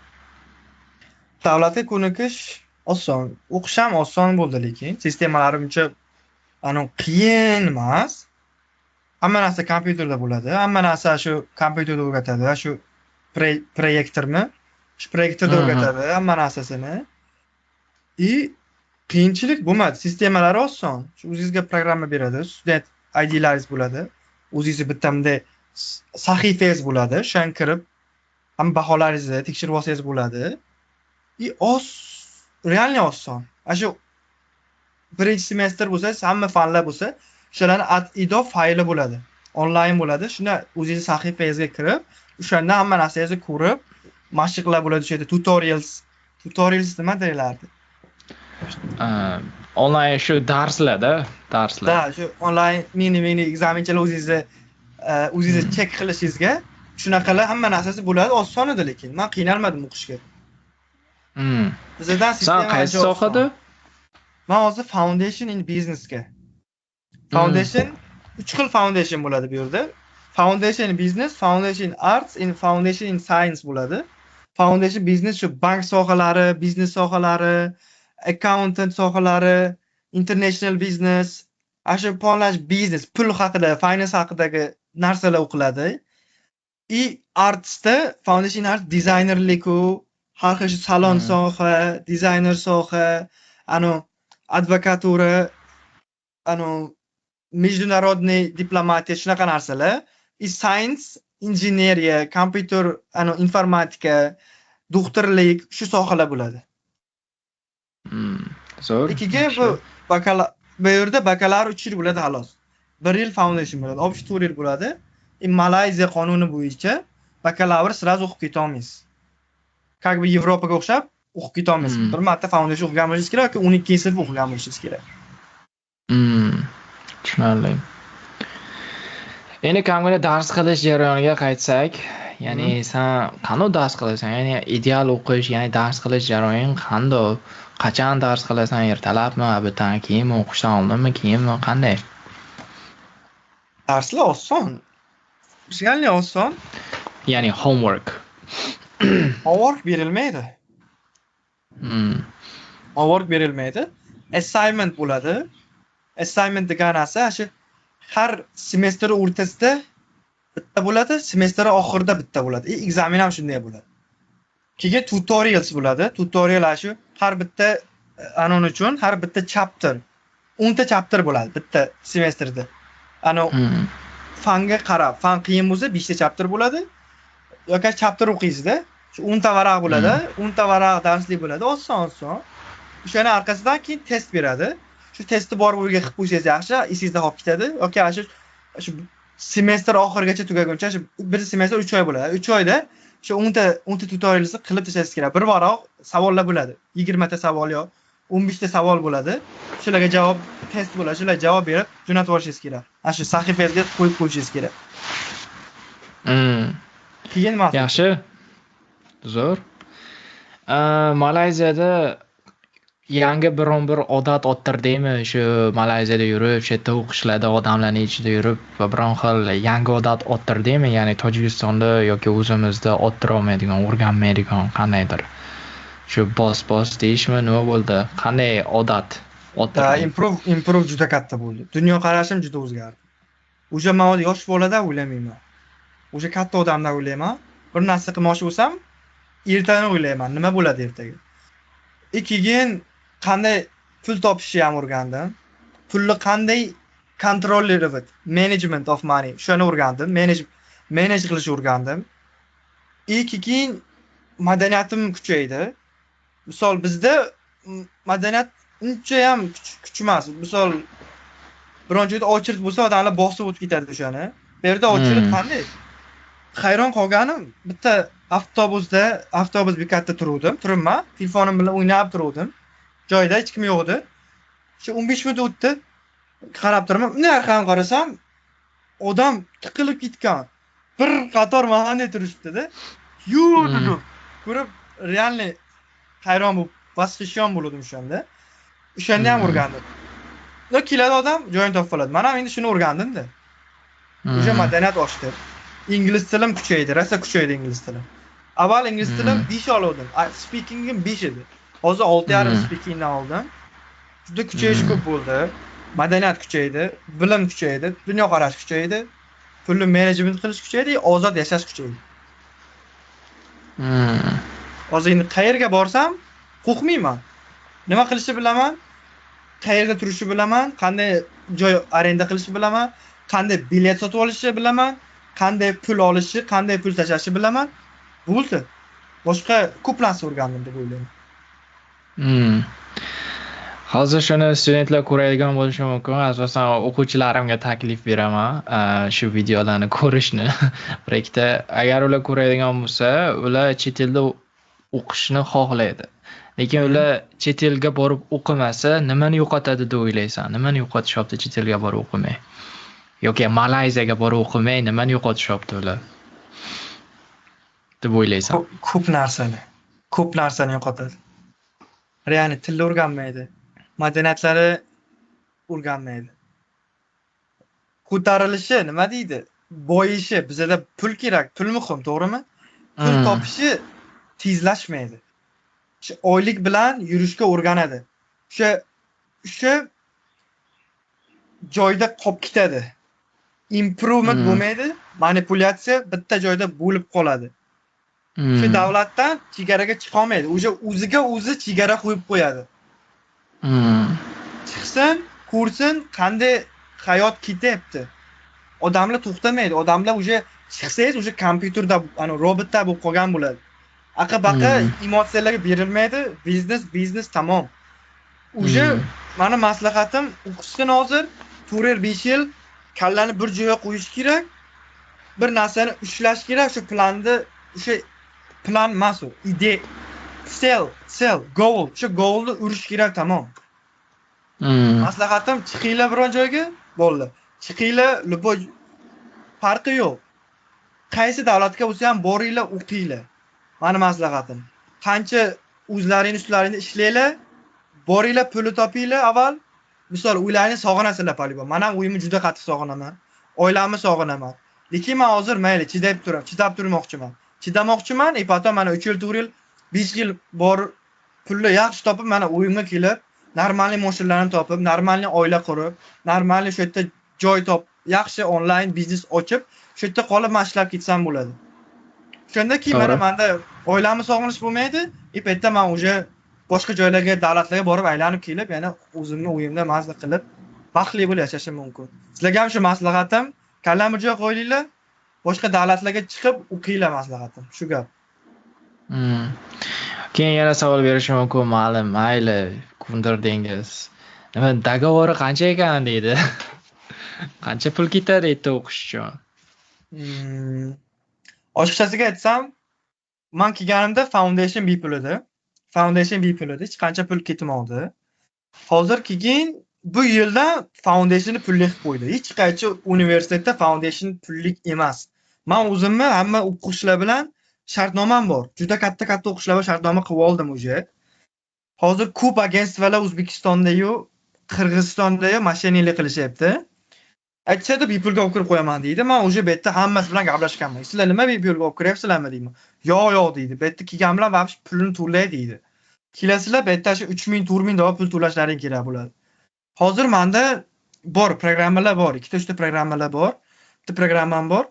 Davlatga ko'nikish oson. O'qish ham oson bo'ldi, lekin sistemalar uncha qiyin emas. Hamma narsa kompyuterda bo'ladi. Hamma narsa shu kompyuterda o'rgatadi. Shu proyektormi? Shu proyektorda o'rgatadi hamma narsasini. Qiyinchilik bo'lmadi. Sistemalari oson. Shu o'zingizga programma beradi. Student IDlaringiz bo'ladi. O'zingiz bittamda sahifangiz bo'ladi. O'shan kirib ham baholaringizni tekshirib olsangiz bo'ladi. Realni oson. Shu birinchi semestr bo'lsa, hamma fanlar bo'lsa, shularni ido fayli bo'ladi. Onlayn bo'ladi. Shuni o'zingiz sahifangizga kirib, o'shanda hamma narsangizni ko'rib, mashqlar bo'ladi. O'sha yerda tutorials nima deyiladi? Onlayn shu darslar. Da, shu onlayn mini ekzamenchalar o'zingizni chek qilishingizga shunaqalar hamma narsasi bo'ladi. Oson edi, lekin men qiynalmadim o'qishga. Bizdan sistema qaysi sohada? Men hozir Foundation in Businessga. Foundation 3 xil foundation bo'ladi bu yerda. Foundation in Business, Foundation in Arts, Foundation in Science bo'ladi. Foundation Business shu bank sohalari, biznes sohalari, accountant sohalari, international business, shu polaj business, pul haqida, finance haqidagi narsalar o'qiladi. Artsda Foundation in Arts designerlik, har xil salon Hmm. soha, dizayner soha, advokatura, anu международный diplomatiya shunaqa narsalar. Science, injeneriya, kompyuter, informatika, doktorlik shu sohalar bo'ladi. Hmm. Zo'r, Ikkiga yaxshi. bu yerda bakalavr 3 yil bo'ladi xolos. 1 yil foundation bo'ladi. Общий 4 yil bo'ladi. Malayziya qonuni bo'yicha bakalavr sразу o'qib keta olmaysiz. Как бы Yevropaga o'xshab o'qib keta olmaysiz. Hmm. Bir marta foundation o'qigan bo'lishingiz kerak yoki 12-sinf o'qigan bo'lishingiz kerak. Hmm. Tushunarli. Endi kamgina dars qilish jarayoniga qaytsak, ya'ni sen qanday dars qilasan? Ya'ni ideal o'qish, ya'ni dars qilish jarayoni qanday? Qachon dars qilasan? Ertalabmi, abitdan keyinmi, o'qishdan oldinmi, keyinmi, qanday? Darslar oson. Реально oson. Ya'ni homework. Homework berilmaydi. Hmm. Homework berilmaydi. Assignment bo'ladi. Assignment degan narsa shu har semestr o'rtasida bitta bo'ladi, semestr oxirida bitta bo'ladi. Ekzamen ham shunday bo'ladi. Keyin tutorials bo'ladi. Tutorial shu har bitta anon uchun har bitta chapter 10 ta chapter bo'ladi bitta semestrda. Hmm. Fanga qarab, fan qiyin bo'lsa 5 ta chapter bo'ladi. Yoki chapter o'qiysizda, shu 10 ta varaq bo'ladi, 10 ta varaq darslik bo'ladi, oson. O'shani orqasidan keyin test beradi. Shu testni borib o'rga qilib qo'ysangiz yaxshi, esingizda qolib ketadi. Yoki shu semestr oxirigacha tugaguncha shu bir semestr 3 oy bo'ladi. 3 oyda shu 10 ta tutorialni qilib tashlashingiz kerak. Bir varaq savollar bo'ladi. 20 ta savol yo 15 ta savol bo'ladi. Shularga javob test bo'ladi. Shularga javob berib jo'natib yuborishingiz kerak. Shu sahifangizga qo'yib qo'yishingiz kerak. Keyin Yaxshi. Zo'r. Malayziyada yangi biron-bir odat o'ttirdingmi? Shu Malayziyada yurib, shu yerda o'qishlarda odamlarning ichida yurib, biron xil yangi odat o'ttirdingmi? Ya'ni Tojikistonda yoki o'zimizda o'ttira olmaydigan, o'rganmaydigan qandaydir. Shu bos deyishmi, nima bo'ldi? Qanday odat o'ttirding? Improve juda katta bo'ldi. Dunyo qarashim juda o'zgardi. O'sha men yosh bolada o'ylamayman. O'sha katta odamda o'ylayman. Bir narsa qilmoqchi bo'lsam, ertani o'ylayman, nima bo'ladi ertaga. Keyin qanday pul topishni ham o'rgandim. Pulni qanday controlировать, management of money, shuni o'rgandim. Manage qilishni o'rgandim. Keyin madaniyatim kuchaydi. Misol bizda madaniyat uncha ham kuchmas. Misol biron joyda ochirt bo'lsa, odamlar bosib o'tib ketadi o'shani. Bu yerda ochirt qanday? Hayron qolganim, bitta avtobus bekatida turibman, telefonim bilan o'ynab turdim. Joyda hech kim yo'q edi. Shu 15 minut o'tdi. Qarab turaman, uni orqaga qarasam, odam tiqilib ketgan. Bir qator mahalla turishdi-da. Yurdim. Ko'rib, realni hayron bo'lib, vasxishyon bo'ldim o'shanda. O'shanda ham o'rgandim. Keladi odam, joyini topib oladi. Men ham endi shuni o'rgandim-da. O'sha madaniyat oshdi. İngliz tilim kuchaydi, rosa kuchaydi ingliz tilim. Avval ingliz tilim 5 oldim. Speakingim 5 edi. Hozir 6,5 speakingdan oldim. Juda kuchayish ko'p bo'ldi. Madaniyat kuchaydi, bilim kuchaydi, dunyoqarash kuchaydi, pulni menejment qilish kuchaydi, ozod yashash kuchaydi. Hozir endi qayerga borsam qo'rqmayman. Nima qilishni bilaman, qayerda turishni bilaman, qanday joy arenda qilishni bilaman, qanday bilet sotib olishni bilaman. Qanday pul olishni, qanday pul tashlashni bilaman. Bo'ldi. Boshqa ko'p narsa o'rgandim deb o'ylayman. Hozir shuni studentlar ko'radigan bo'lishi mumkin. Asosan o'quvchilarimga taklif beraman shu videolarni ko'rishni. Bir ikkita agar ular ko'radigan bo'lsa, ular chet elda o'qishni xohlaydi. Lekin ular chet elga borib o'qimasa, nimani yo'qotadi deb o'ylaysan? Nimani yo'qotishyapti chet elga borib o'qimay? Yoki Malayziyaga borib o'qimay nimani yo'qotishyapti ular deb o'ylaysan? Ko'p narsani yo'qotadi. Ya'ni tilni o'rganmaydi. Madaniyatlari o'rganmaydi. Ko'tarilishi nima deydi? Boyishi, bizda pul kerak, pul muhim, to'g'rimi? Pul topishi tezlashmaydi. Shu oylik bilan yurishga o'rganadi. O'sha joyda qolib ketadi. Improvement bo'lmaydi, manipulyatsiya bitta joyda bo'lib qoladi. Shu Hmm. davlatdan chegaraga chiqa olmaydi. O'ziga o'zi chegara qo'yib qo'yadi. Hmm. Chiqsin, ko'rsin qanday hayot ketyapti. Odamlar to'xtamaydi. Odamlar chiqsangiz kompyuterda, robotda bo'lib qolgan bo'ladi. Aqa-baqa Hmm. emotsiyalarga berilmaydi. Biznes tamom. Hmm. Mani maslahatim o'qishsin hozir 4 yil 5 yil kallani bir joyga qo'yish kerak. Bir narsani ushlash kerak. O'sha plan emas u. Sell, goal. Shu goalni urish kerak tamom. Hmm. Maslahatim chiqinglar biron joyga, bo'ldi. Chiqinglar, любой farqi yo'q. Qaysi davlatga bo'lsa ham boringlar, o'qinglar. Mani maslahatim. Qancha o'zlaringiz ishlanglar, boringlar, pulni topinglar avval. Misol, uylaringizni sog'inasizlar polibon. Men ham uyimni juda qattiq sog'inaman. Oilamni sog'inaman. Lekin men hozir mayli chidab turmoqchiman. Chidamoqchiman, potom mana 3 yil, 4 yil, 5 yil bor pulni yaxshi topib, mana uyimga kelib, normalniy mashinalarni topib, normalniy oila qurib, normalniy shu yerda joy yaxshi onlayn biznes ochib, shu yerda qolib men ishlab ketsam bo'ladi. Shunda keyin To'g'ri. menda oilamni sog'inish bo'lmaydi. Paytda men boshqa joylarga, davlatlarga borib aylanib kelib, yana o'zimni uyimda mazza qilib, baxtli bo'lib yashashim mumkin. Sizlarga ham shu maslahatim, kallam bir joyga qo'yinglar, boshqa davlatlarga chiqib o'qinglar maslahatim. Shu gap. Hmm. Keyin yana savol berishim mumkin, ma'lum, mayli, ko'ndirdingiz. Nima, dogovori qancha ekan deydi. Qancha pul ketadi yerda o'qish uchun? Ochiqchasiga aytsam, men kelganimda foundation bepul edi. Hech qancha pul ketmadi. Hozir keyin bu yildan foundationni pulli qilib qo'ydi. Hech qaysi universitetda foundation pullik emas. Men o'zimni hamma o'quvchilar bilan shartnomam bor. Juda katta o'quvchilar bilan shartnoma qilib oldim o'zi. Hozir ko'p agentstvalar O'zbekistonda-yu, Qirg'izistonda-yu mashinalar qilishyapti. Aytishadi bepulga olib kirib qo'yaman deydi. Men o'sha bu yerda hammasi bilan gaplashganman. Sizlar nima bepulga olib kiryapsizlarmi deyman. Yo'q deydi. Bu yerda kelgan bilan vaqt pulini to'lay deydi. Kelasizlar bu yerda shu 3000, 4000 dollar pul to'lashlaring kerak bo'ladi. Hozir menda bor programmalar bor. 2-3 ta programmalar bor. Bitta programmam bor.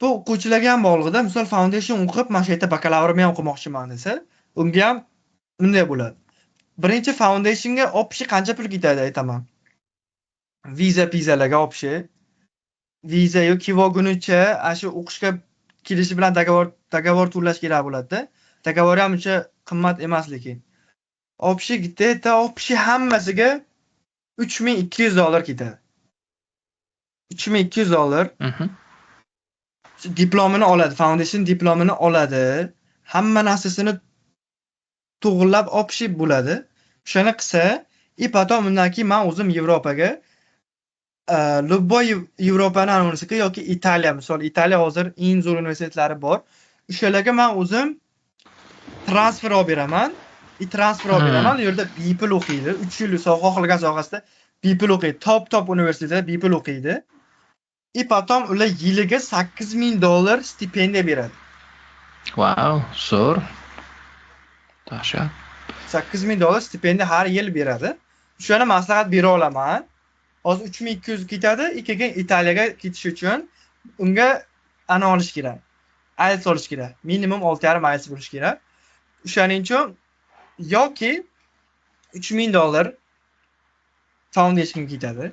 Bu o'quvchilarga ham bog'liqda. Misol foundation o'qib, mana shu yerda bakalavrimni ham o'qimoqchiman desa, unga ham bunday bo'ladi. Birinchi foundationga общий qancha pul ketadi aytaman. Vizalarga общий. Viza yoki bo'lgunicha shu o'qishga kelishi bilan dogovor to'lash kerak bo'ladi-da. Dogovor ham uncha qimmat emas lekin. общий hammasiga $3200 ketadi. $3200 Mhm. diplomini oladi, foundation diplomini oladi. Hamma narsasini to'g'rilab общий bo'ladi. Shuni qilsa, potom undan keyin men o'zim Yevropaga любой Yevropaning universitetiga yoki Italiya, misol Italiya hozir eng zo'r universitetlari bor. O'shalarga men o'zim transfer olib beraman. U yerda bepul o'qiydi. 3 yil xohlagan sohasida bepul o'qiydi. Top universitetda bepul o'qiydi. Potom ular yiliga $8000 stipendiya beradi. Wow, zo'r. Dahshat. $8000 stipendiya har yil beradi. Shuni maslahat bera olaman. Hozir 3200 ketadi. Keyin Italiyaga ketish uchun unga olish kerak. IELTS olish kerak. Minimum 6,5 IELTS bo'lish kerak. O'shaning uchun yoki $3000 foundation ketadi.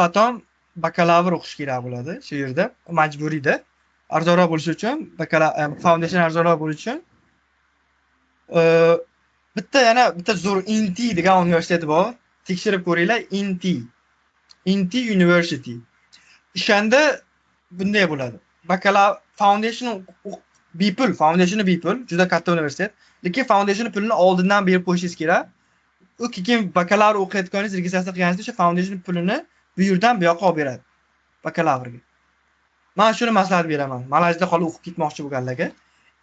Potom bakalavr o'qish kerak bo'ladi shu yerda, majburiyda. Arzonroq bo'lishi uchun, foundation arzonroq bo'lishi uchun bitta zo'r INT degan universitet bor. Tekshirib ko'ringlar, INT University. O'shanda bunday bo'ladi. Foundation bepul, juda katta universitet. Lekin foundation pulini oldindan berib qo'yishingiz kerak. U keyin bakalavr o'qiyotganingiz, registratsiya qilganingizda o'sha foundation pulini bu yerdan bu yoqqa olib beradi. Bakalavrga. Men shuni maslahat beraman. Malayziyada qolib o'qib ketmoqchi bo'lganlarga.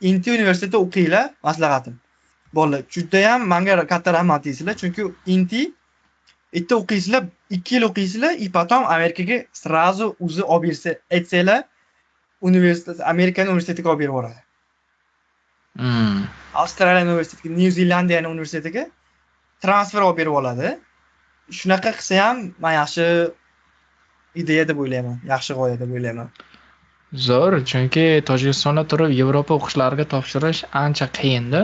INT universitetida o'qinglar, maslahatim. Bolalar, juda ham menga katta rahmat deysizlar, chunki INT yerda o'qiysizlar, 2 yil o'qiysizlar, potom Amerikaga srazu o'zi olib bersa, aytsanglar, Amerikaning universitetiga olib berib yuboradi. Avstraliya universitetiga, New Zealandiya universitetiga transfer olib berib oladi. Shunaqa qilsa ham men yaxshi ideya deb o'ylayman, yaxshi g'oya deb o'ylayman. Zo'r, chunki Tojikistonda turib Yevropa o'qishlariga topshirish ancha qiyinda.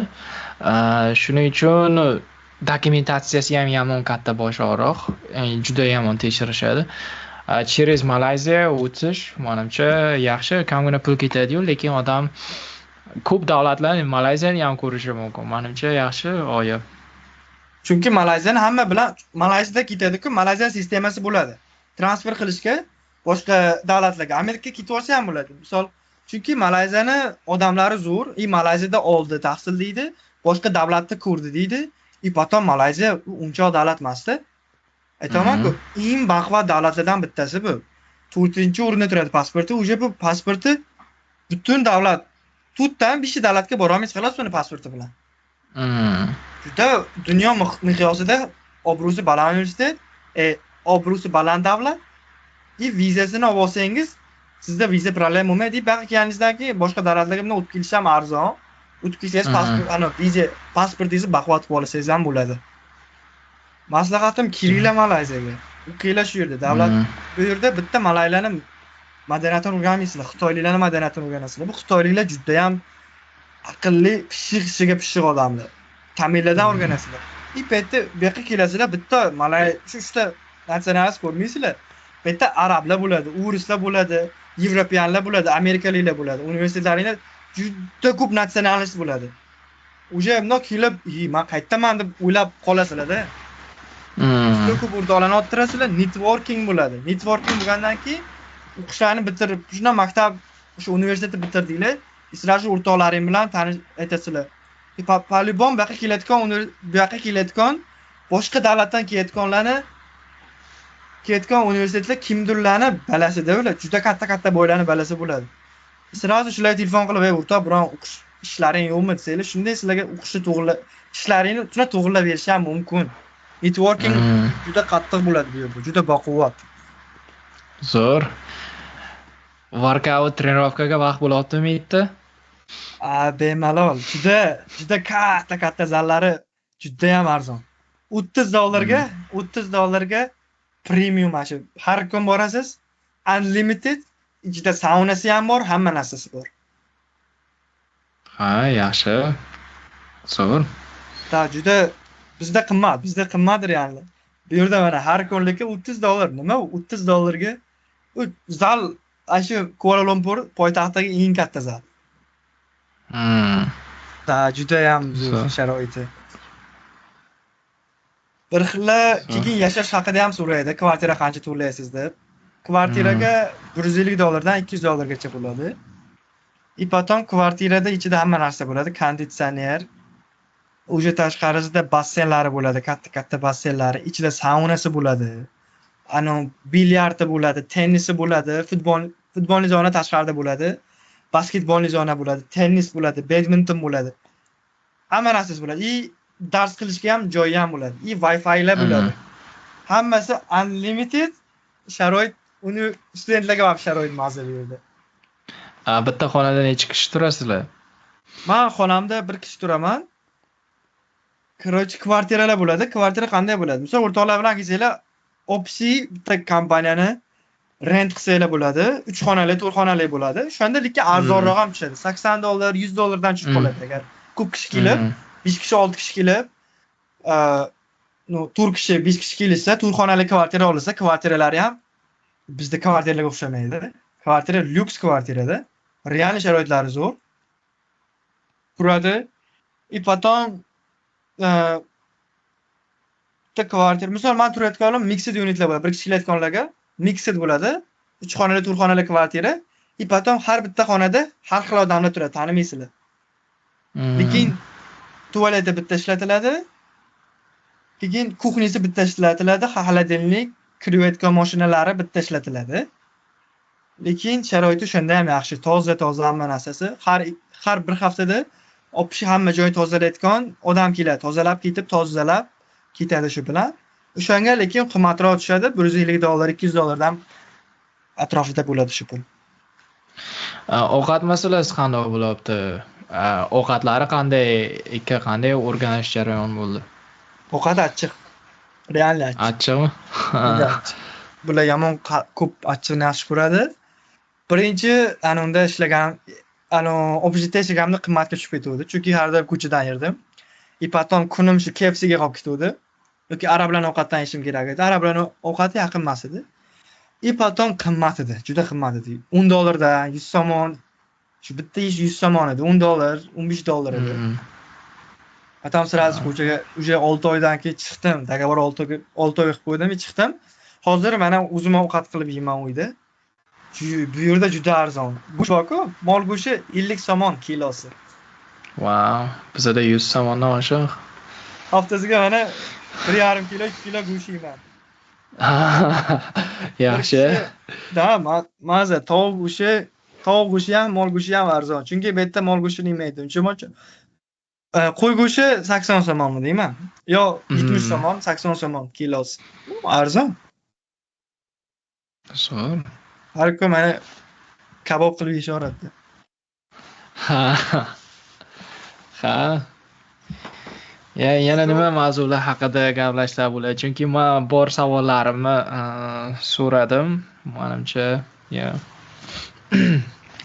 Shuning uchun dokumentatsiyasi ham yomon katta bosh og'riq, juda yomon tekshirishadi. Через Malayziya o'tish menimcha yaxshi, kamgina pul ketadi-yu, lekin odam ko'p davlatlar Malayziyani ham ko'rishi mumkin. Menimcha yaxshi g'oya. Chunki Malayziyani hamma bilan Malayziyada ketadi-ku, Malayziya sistemasi bo'ladi. Transfer qilishga boshqa davlatlarga, Amerikaga ketib olsa ham bo'ladi. Misol, chunki Malayziyani odamlari zo'r, Malayziyada oldi, tahsil deydi, boshqa davlatda ko'rdi deydi. Potom Malayziya uncha davlat emasda. Aytaman-ku, eng baquvvat davlatlardan bittasi bu. 4-o'rinda turadi pasporti, o'sha bu pasporti butun davlat, 4dan 5 davlatga bora olmaysiz xolos buni pasporti bilan. Juda dunyo miqyosida obro'si baland universitet, obro'si baland davlat. Vizasini olib olsangiz, sizda viza problem bo'lmaydi. Baqa kelganingizdagi keyin boshqa davlatlarga bilan o'tib kelish ham arzon. O'tib kelsangiz viza pasportingizni baquvvat qilib olsangiz ham bo'ladi. Maslahatim kelinglar Malayziyaga. O'qinglar shu yerda. Davlat bu yerda bitta malaylarning madaniyatini o'rganmaysizlar, xitoyliklarning madaniyatini o'rganasizlar. Bu xitoyliklar juda ham aqlli, pishiq odamlar. Tamillardan o'rganasizlar. Paytda bu yoqqa kelasizlar, bitta malay shu nasionalist ko'rmaysizlar. Bitta arablar bo'ladi, o'rislar bo'ladi, yevropayanlar bo'ladi, amerikaliklar bo'ladi. Universitetlaringda juda ko'p nasionalist bo'ladi. O'sha bundoq kelib, men qaytaman deb o'ylab qolasizlar-da. Juda ko'p o'rtoqlarni orttirasizlar, networking bo'ladi. Networking bo'lgandan keyin o'qishlarni bitirib, shunday maktab, o'sha universitetni bitirdinglar, sizlar shu o'rtoqlaring bilan aytasizlar. Polibon bu yoqqa kelayotgan boshqa davlatdan kelayotgan universitetlar kimdirlarni balasida ular juda katta boylarni balasi bo'ladi. Sirazi shularga telefon qilib, o'rtoq, biron o'qish ishlaring yo'qmi desanglar, shunday sizlarga o'qishni ishlaringni to'g'rilab berish ham mumkin. Networking juda qattiq bo'ladi bu yerda, juda baquvvat. Zo'r. Workout trenirovkaga vaqt bo'lyaptimi yerda? Bemalol. Juda katta zallari juda ham arzon. $30 premium shu. Har kun borasiz, unlimited, ichida saunasi ham bor, hamma narsasi bor. Ha, yaxshi. Zo'r. Juda bizda qimmatdir yani. Bu yerda mana har kunlikka $30. Nima u $30 u zal shu Kuala Lumpur poytaxtdagi eng katta zal. Juda ham zo'r sharoiti. Bir xilla keyin yashash haqida ham so'raydi, kvartira qancha to'laysiz deb. Kvartiraga $150 dan $200 gacha bo'ladi. Potom kvartirada ichida hamma narsa bo'ladi, konditsioner, o'sha tashqarisida basseynlari bo'ladi, katta basseynlari, ichida saunasi bo'ladi. Bilyardi bo'ladi, tennisi bo'ladi, futbolni zona tashqarida bo'ladi, basketbolni zona bo'ladi, tennis bo'ladi, badminton bo'ladi. Hamma narsasi bo'ladi. Dars qilishga ham joyi ham bo'ladi. Wi-Fi'lar bo'ladi. Hammasi unlimited sharoit, uni studentlarga ham sharoit mazza beradi. Bitta xonada necha kishi turasizlar? Men xonamda bir kishi turaman. Kvartiralar bo'ladi. Kvartira qanday bo'ladi? Misol o'rtoqlar bilan kelsanglar, Opsi bitta kompaniyani rent qilsanglar bo'ladi. 3 xonali, 4 xonali bo'ladi. Shunda lekin arzonroq ham tushadi. $80, $100 dan tushib qoladi agar ko'p kishi kelib, 5 kishi, 6 kishi kelib, 4 kishi, 5 kishi kelsa, 4 xonali kvartira olsa, kvartiralari ham bizda kvartiralarga o'xshamaydi. Kvartira lyuks kvartirada. Real sharoitlari zo'r. Turadi. Potom bitta kvartira, misol men turayotganim mixed unitlar bo'ladi. Bir kishi kelayotganlarga mixed bo'ladi. 3 xonali, 4 xonali kvartira. Potom har bitta xonada har xil odamlar turadi, tanimaysizlar. Lekin tualeti bitta ishlatiladi. Keyin kuxnisi bitta ishlatiladi, xolodilnik, kirayotgan mashinalari bitta ishlatiladi. Lekin sharoiti shunda ham yaxshi, toza hamma narsasi. Har bir haftada opshi hamma joy tozalayotgan odam keladi, tozalab ketib, tozalab ketadi shu bilan. O'shanga lekin qimmatroq tushadi, $150, $200 dan atrofida bo'ladi shu pul. Ovqat masalasi qanday bo'lyapti? Ovqatlari qanday o'rganish jarayoni bo'ldi? Ovqat achchiq. Real achchiq. Achchiqmi? Bular yomon ko'p achchiqni yaxshi ko'radi. Birinchi unda ishlagan objektda ishlaganimda qimmatga tushib ketuvdi. Chunki har doim ko'chadan yurdim. Потом kunim shu KFC'ga qolib ketuvdi. Yoki arab bilan ovqatlanishim kerak edi. Arab bilan ovqati yaqin emas edi. Потом qimmat edi, juda qimmat edi. $10 dan 100 somon. Shu bitta ish 100 somon edi. $10, $15 edi. Потом сразу ko'chaga уже 6 oydan keyin chiqdim. Dogovor 6 oy qilib qo'ydim, chiqdim. Hozir mana o'zim ovqat qilib yeyman uyda. Bu yerda juda arzon. Go'sht bor-ku, mol go'shti 50 somon kilosi. Wow, bizada 100 somondan oshiq. Haftasiga mana 1,5 kilo, 2 kilo go'sht yeyman. Yaxshi. Da, maza tovuq go'shti ham, mol go'shti ham arzon. Chunki bu yerda mol go'shtini yemaydi. Uncha qo'y go'shti 80 somonmi deyman? Yo 70 somon, 80 somon kilosi. Arzon. Zo'r. Har kun mana kabob qilib yeyishaveradi. Ha. Yana nima mavzular haqida gaplashsa bo'ladi? Chunki men bor savollarimni so'radim. Menimcha,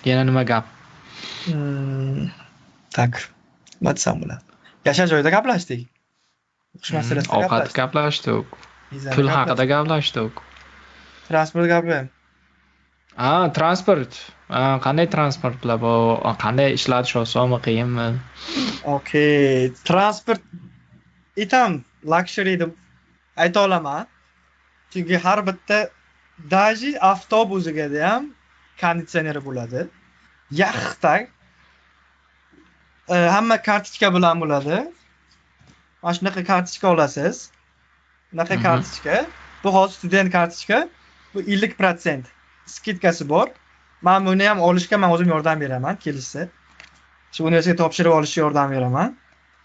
yana nima gap? Tak. Nima desam bo'ladi? Yashash joyida gaplashdik. O'qish masalasida Ovqat gaplashdik. Pul haqida gaplashdik. Transport gapi. Transport. Qanday transportlar bor? Qanday ishlatish osonmi, qiyinmi? Okay, transport itam luxury deb ayta olaman. Chunki har bitta daji avtobusida ham konditsioneri bo'ladi. Yaxtag hamma kartochka bilan bo'ladi. Mana shunaqa kartochka olasiz. Bunaqa kartochka, bu hozir student kartochka, bu 50% skidkasi bor. Men buni ham olishga men o'zim yordam beraman, kelishsa. Shu universitetga topshirib olishga yordam beraman.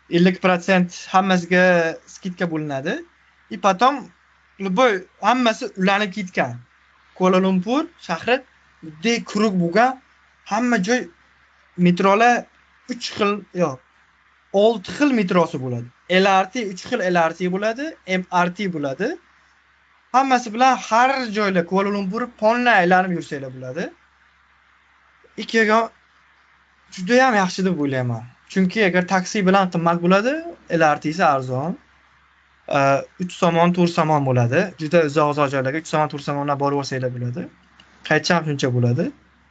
50% hammasiga skidka bo'linadi. Потом любой hammasi ulanib ketgan. Kuala Lumpur shahri juda quruq bo'lgan, hamma joy metrolar 3 xil, yo'q, 6 xil metrosi bo'ladi. LRT 3 xil LRT bo'ladi, MRT bo'ladi. Hammasi bilan har joyda Kuala Lumpur polna aylanib yursanglar bo'ladi. Ikkiga juda ham yaxshi deb o'ylayman. Chunki agar taksi bilan qimmat bo'ladi, LRT esa arzon. 3 somon, 4 somon bo'ladi. Juda uzoq joylarga 3 somon, 4 somondan borib olsanglar bo'ladi. Qaytcha ham shuncha bo'ladi.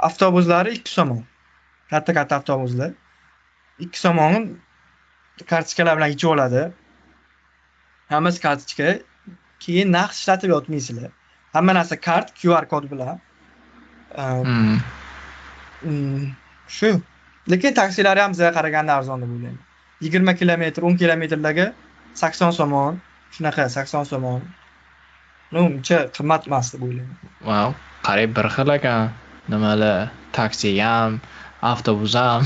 Avtobuslari 2 somon. Katta avtobuslar 2 somon kartochkalar bilan yechib oladi. Hammasi kartochka. Keyin naqd ishlatib yotmaysizlar. Hamma narsa kart, QR kod bilan. Shu. Lekin taksilar ham bizga qaraganda arzon deb o'ylayman. 20 kilometr, 10 kilometrlarga 80 somon, shunaqa 80 somon. Uncha qimmat emas deb o'ylayman. Wow, qariyb bir xil ekan. Nimalar, taksi ham, avtobus ham.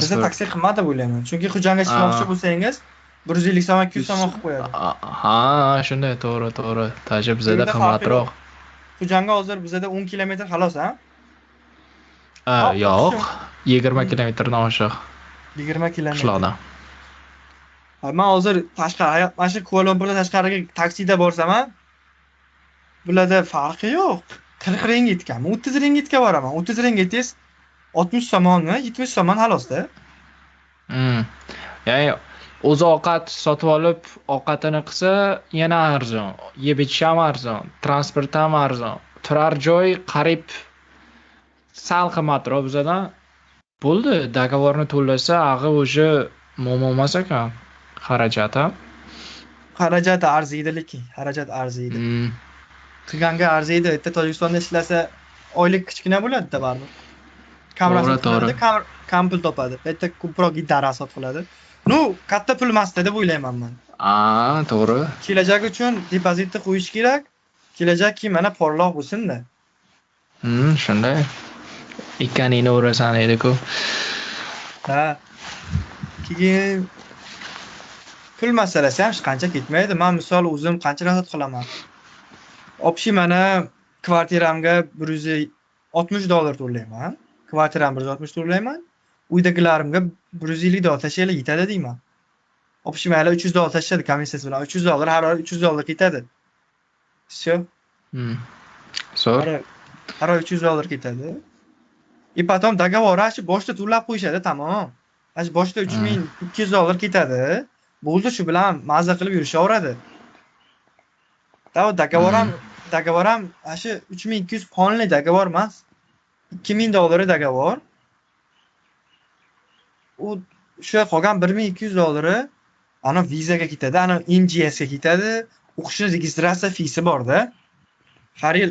Bizda taksi qimmat deb o'ylayman. Chunki Xo'jandga chiqmoqchi bo'lsangiz 150 somon, 200 somon qilib qo'yadi. Ha, shunday, to'g'ri. Tajib bizada qimmatroq. Xo'jandga hozir bizada 10 kilometr xolos, ha? Yo'q, 20 kilometrdan oshiq. 20 kilometr. Qishloqdan. Men hozir tashqari, mana shu Kuala Lumpurdan tashqariga taksida borsam, bularda farqi yo'q. 40 ringitga, 30 ringitga boraman. 30 ringitingiz 60 somonmi, 70 somon xalosda. Ya'ni o'zi ovqat sotib olib, ovqatini qilsa yana arzon, yeb ichish ham arzon, transport ham arzon. Turar joy qarib sal qimmatroq bizadan. Bo'ldi, dogovorni to'lasa, ag'i o'sha muammo emas ekan. Xarajat arziydi lekin, xarajat arziydi. Qilganga arziydi. Bitta Tojikistonda ishlasa, oylik kichkina bo'ladi-da baribir. Kamroq kam pul topadi. Bitta ko'proq idara sotib qiladi. Katta pul emas deb o'ylayman men. To'g'ri. Kelajak uchun depozitni qo'yish kerak. Kelajak keyin mana porloq bo'lsin-da. Shunday. Ekanini o'rasan edi-ku. Ha. Keyin pul masalasi ham hech qancha ketmaydi. Men misol o'zim qancha sotib qilaman. Opshi mana kvartiramga $160 to'layman. Kvartiram $160 to'layman. Uydagilarimga $150 tashlaylar yetadi deyman. Opshi mayli $300 tashladi komissiyasi bilan. $300 har oy $300 ketadi. Всё. Zo'r. har oy $300 ketadi. И потом договор boshda to'lab qo'yishadi, tamom. Boshda $3200 ketadi. Bo'ldi, shu bilan maza qilib yurishaveradi. Договор ham shu 3200 poundli dogovor emas. $2000 dogovor. U o'sha qolgan $1200 ana vizaga ketadi, ana MGS ga ketadi. O'qishni registratsiya feesi bor-da. Har yil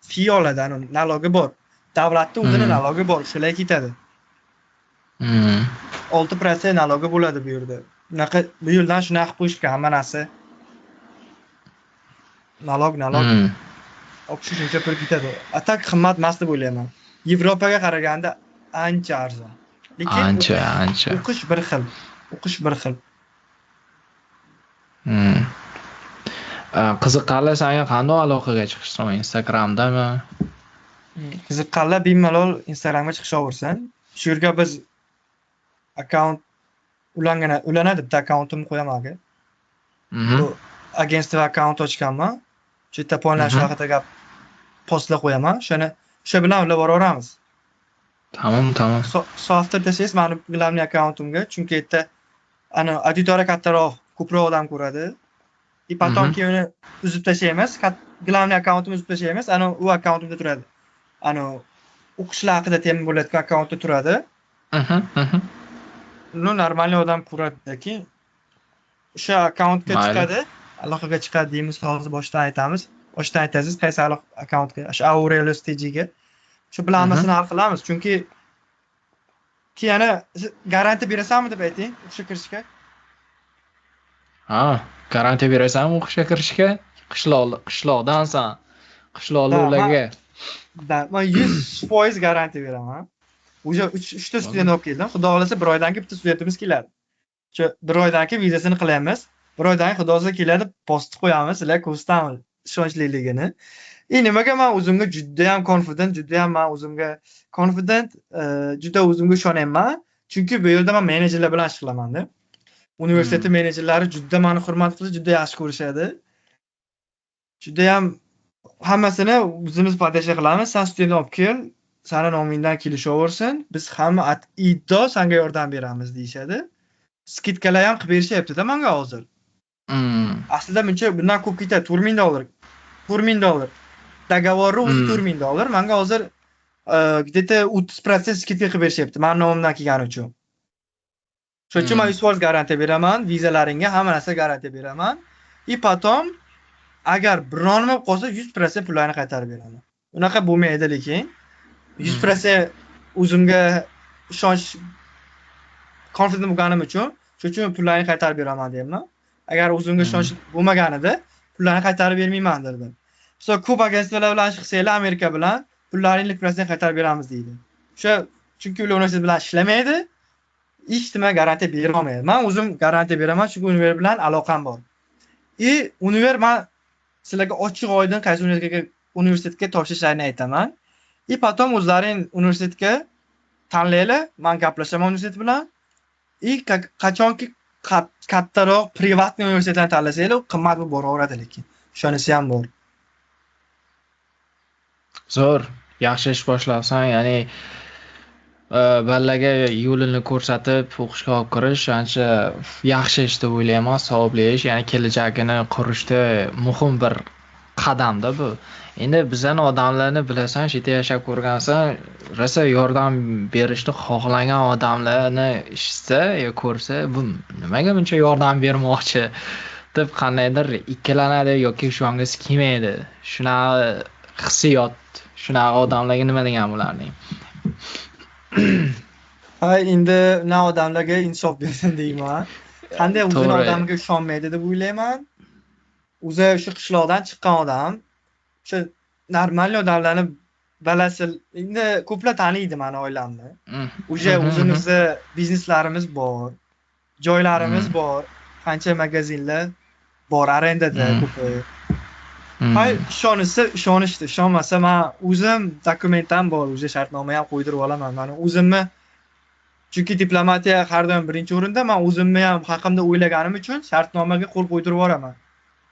fee oladi, ana nalogi bor. Davlatning o'zini nalogi bor, shular ketadi. 6% nalogi bo'ladi bu yerda. Bunaqa bu yildan shunaqa qilib qo'yishgan hamma narsa. Nalog. O'qish shuncha pul ketadi. Atak qimmat emas deb o'ylayman. Yevropaga qaraganda ancha arzon. Lekin ancha. O'qish bir xil. Qiziqqanlar senga qanday aloqaga chiqishsin? Instagramdami? Qiziqqanlar bemalol Instagramga chiqishaversin. Shu yerga biz akkaunt ulanadi, bitta akkauntimni qo'yaman. Bu agentство akkaunt ochganman. Shu yerda poylash haqida gap postlar qo'yaman. O'sha bilan ular boraveramiz. Tamam. Software desangiz, meni главный akkauntimga, chunki yerda ana auditoriya kattaroq, ko'proq odam ko'radi. И потом keyin uni uzib tashlaymiz. Главный akkauntimni uzib tashlaymiz. Ana u akkauntimda turadi. Ana o'qishlar haqida tema bo'layotgan akkauntda turadi. Normalniy odam ko'radiki, o'sha akkauntga chiqadi, aloqaga chiqadi deymiz, hozir boshdan aytamiz. Boshdan aytasiz, qaysi akkauntga, o'sha Aurelio stage'ga. Shu bilan hammasini hal qilamiz, chunki keyin garantiya berasanmi deb ayting, o'sha kirishga. Garantiya berasanmi o'qishga kirishga? Qishloqdansan. Qishloqliklarga. Men 100% garantiya beraman. Уже 3 ta student olib keldim. Xudo xolasa bir oydan keyin bitta studentimiz keladi. Shu bir oydan keyin vizasini qilaymiz. Bir oydan keyin xudo xolasa keladi, postni qo'yamiz, sizlar ko'rsatamiz ishonchliligini. Nimaga men o'zimga juda ham confident, juda o'zimga ishonaman. Chunki bu yerda men menejerlar bilan shug'ullanaman-da. Universitet menejerlari juda meni hurmat qilib, juda yaxshi ko'rishadi. Juda ham hammasini o'zimiz podasha qilamiz. Sen student olib kel, seni nomingdan kelishaversin. Biz hamma iddo senga yordam beramiz deyshadi. Skidkalar ham qilib berishyapti-da menga hozir. Aslida bundan ko'p ketadi, $4000. Договорni o'zi $4000. Menga hozir где-то 30% skidka qilib berishyapti, men nomimdan kelgani uchun. Shuning uchun men 100% garantiya beraman, vizalaringga hamma narsa garantiya beraman. И потом agar bironima qolsa 100% pullarni qaytarib beraman. Unaqa bo'lmaydi, lekin 100% o'zimga ishonch, confident bo'lganim uchun, shuning uchun pullarni qaytarib beraman deyman. Agar o'zimga ishonch bo'lmaganida pullarni qaytarib bermayman derdim. Ko'p agentstvalar bilan chiqsanglar, Amerika bilan pullaringni 100% qaytarib beramiz deydi. Chunki ular universitet bilan ishlamaydi, hech nima garantiya bera olmaydi. Men o'zim garantiya beraman, chunki univers bilan aloqam bor. Univers men sizlarga ochiq oydin qaysi universitetga topshirishlarini aytaman. Потом o'zlaring universitetga tanlaylar, men gaplashaman universitet bilan. Qachonki kattaroq privatniy universitetlarni tanlasanglar, qimmat bo'lib boraveradi, lekin shunisi ham bor. Zo'r, yaxshi ish boshlabsan, ya'ni balaga yo'lini ko'rsatib o'qishga olib kirish ancha yaxshi ish deb o'ylayman, savobli ish, ya'ni kelajagini qurishda muhim bir qadamda bu. Endi bizani odamlarni bilasan, shu yerda yashab ko'rgansan, rosa yordam berishni xohlagan odamlarni eshitsa yo ko'rsa, bu nimaga buncha yordam bermoqchi deb qandaydir ikkilanadi yoki ishongisi kelmaydi. Shunaqa hissiyot, shunaqa odamlarga nima degan bularning? Endi na odamlarga insof bersin deyman. Qanday o'zini odamga ishonmaydi deb o'ylayman. O'zi shu qishloqdan chiqqan odam, shu normal odamlarni balasi, endi ko'plar taniydi meni oilamni. O'zimizni bizneslarimiz bor, joylarimiz bor, qancha magazinlar bor, arendada ko'pi. Ishonishdi, ishonmasa men o'zim dokumentam bor, o'sha shartnoma ham qo'ydirib olaman. Meni o'zimni, chunki diplomatiya har doim birinchi o'rinda, men o'zimni ham haqimda o'ylaganim uchun shartnomaga qo'l qo'ydirib olaman.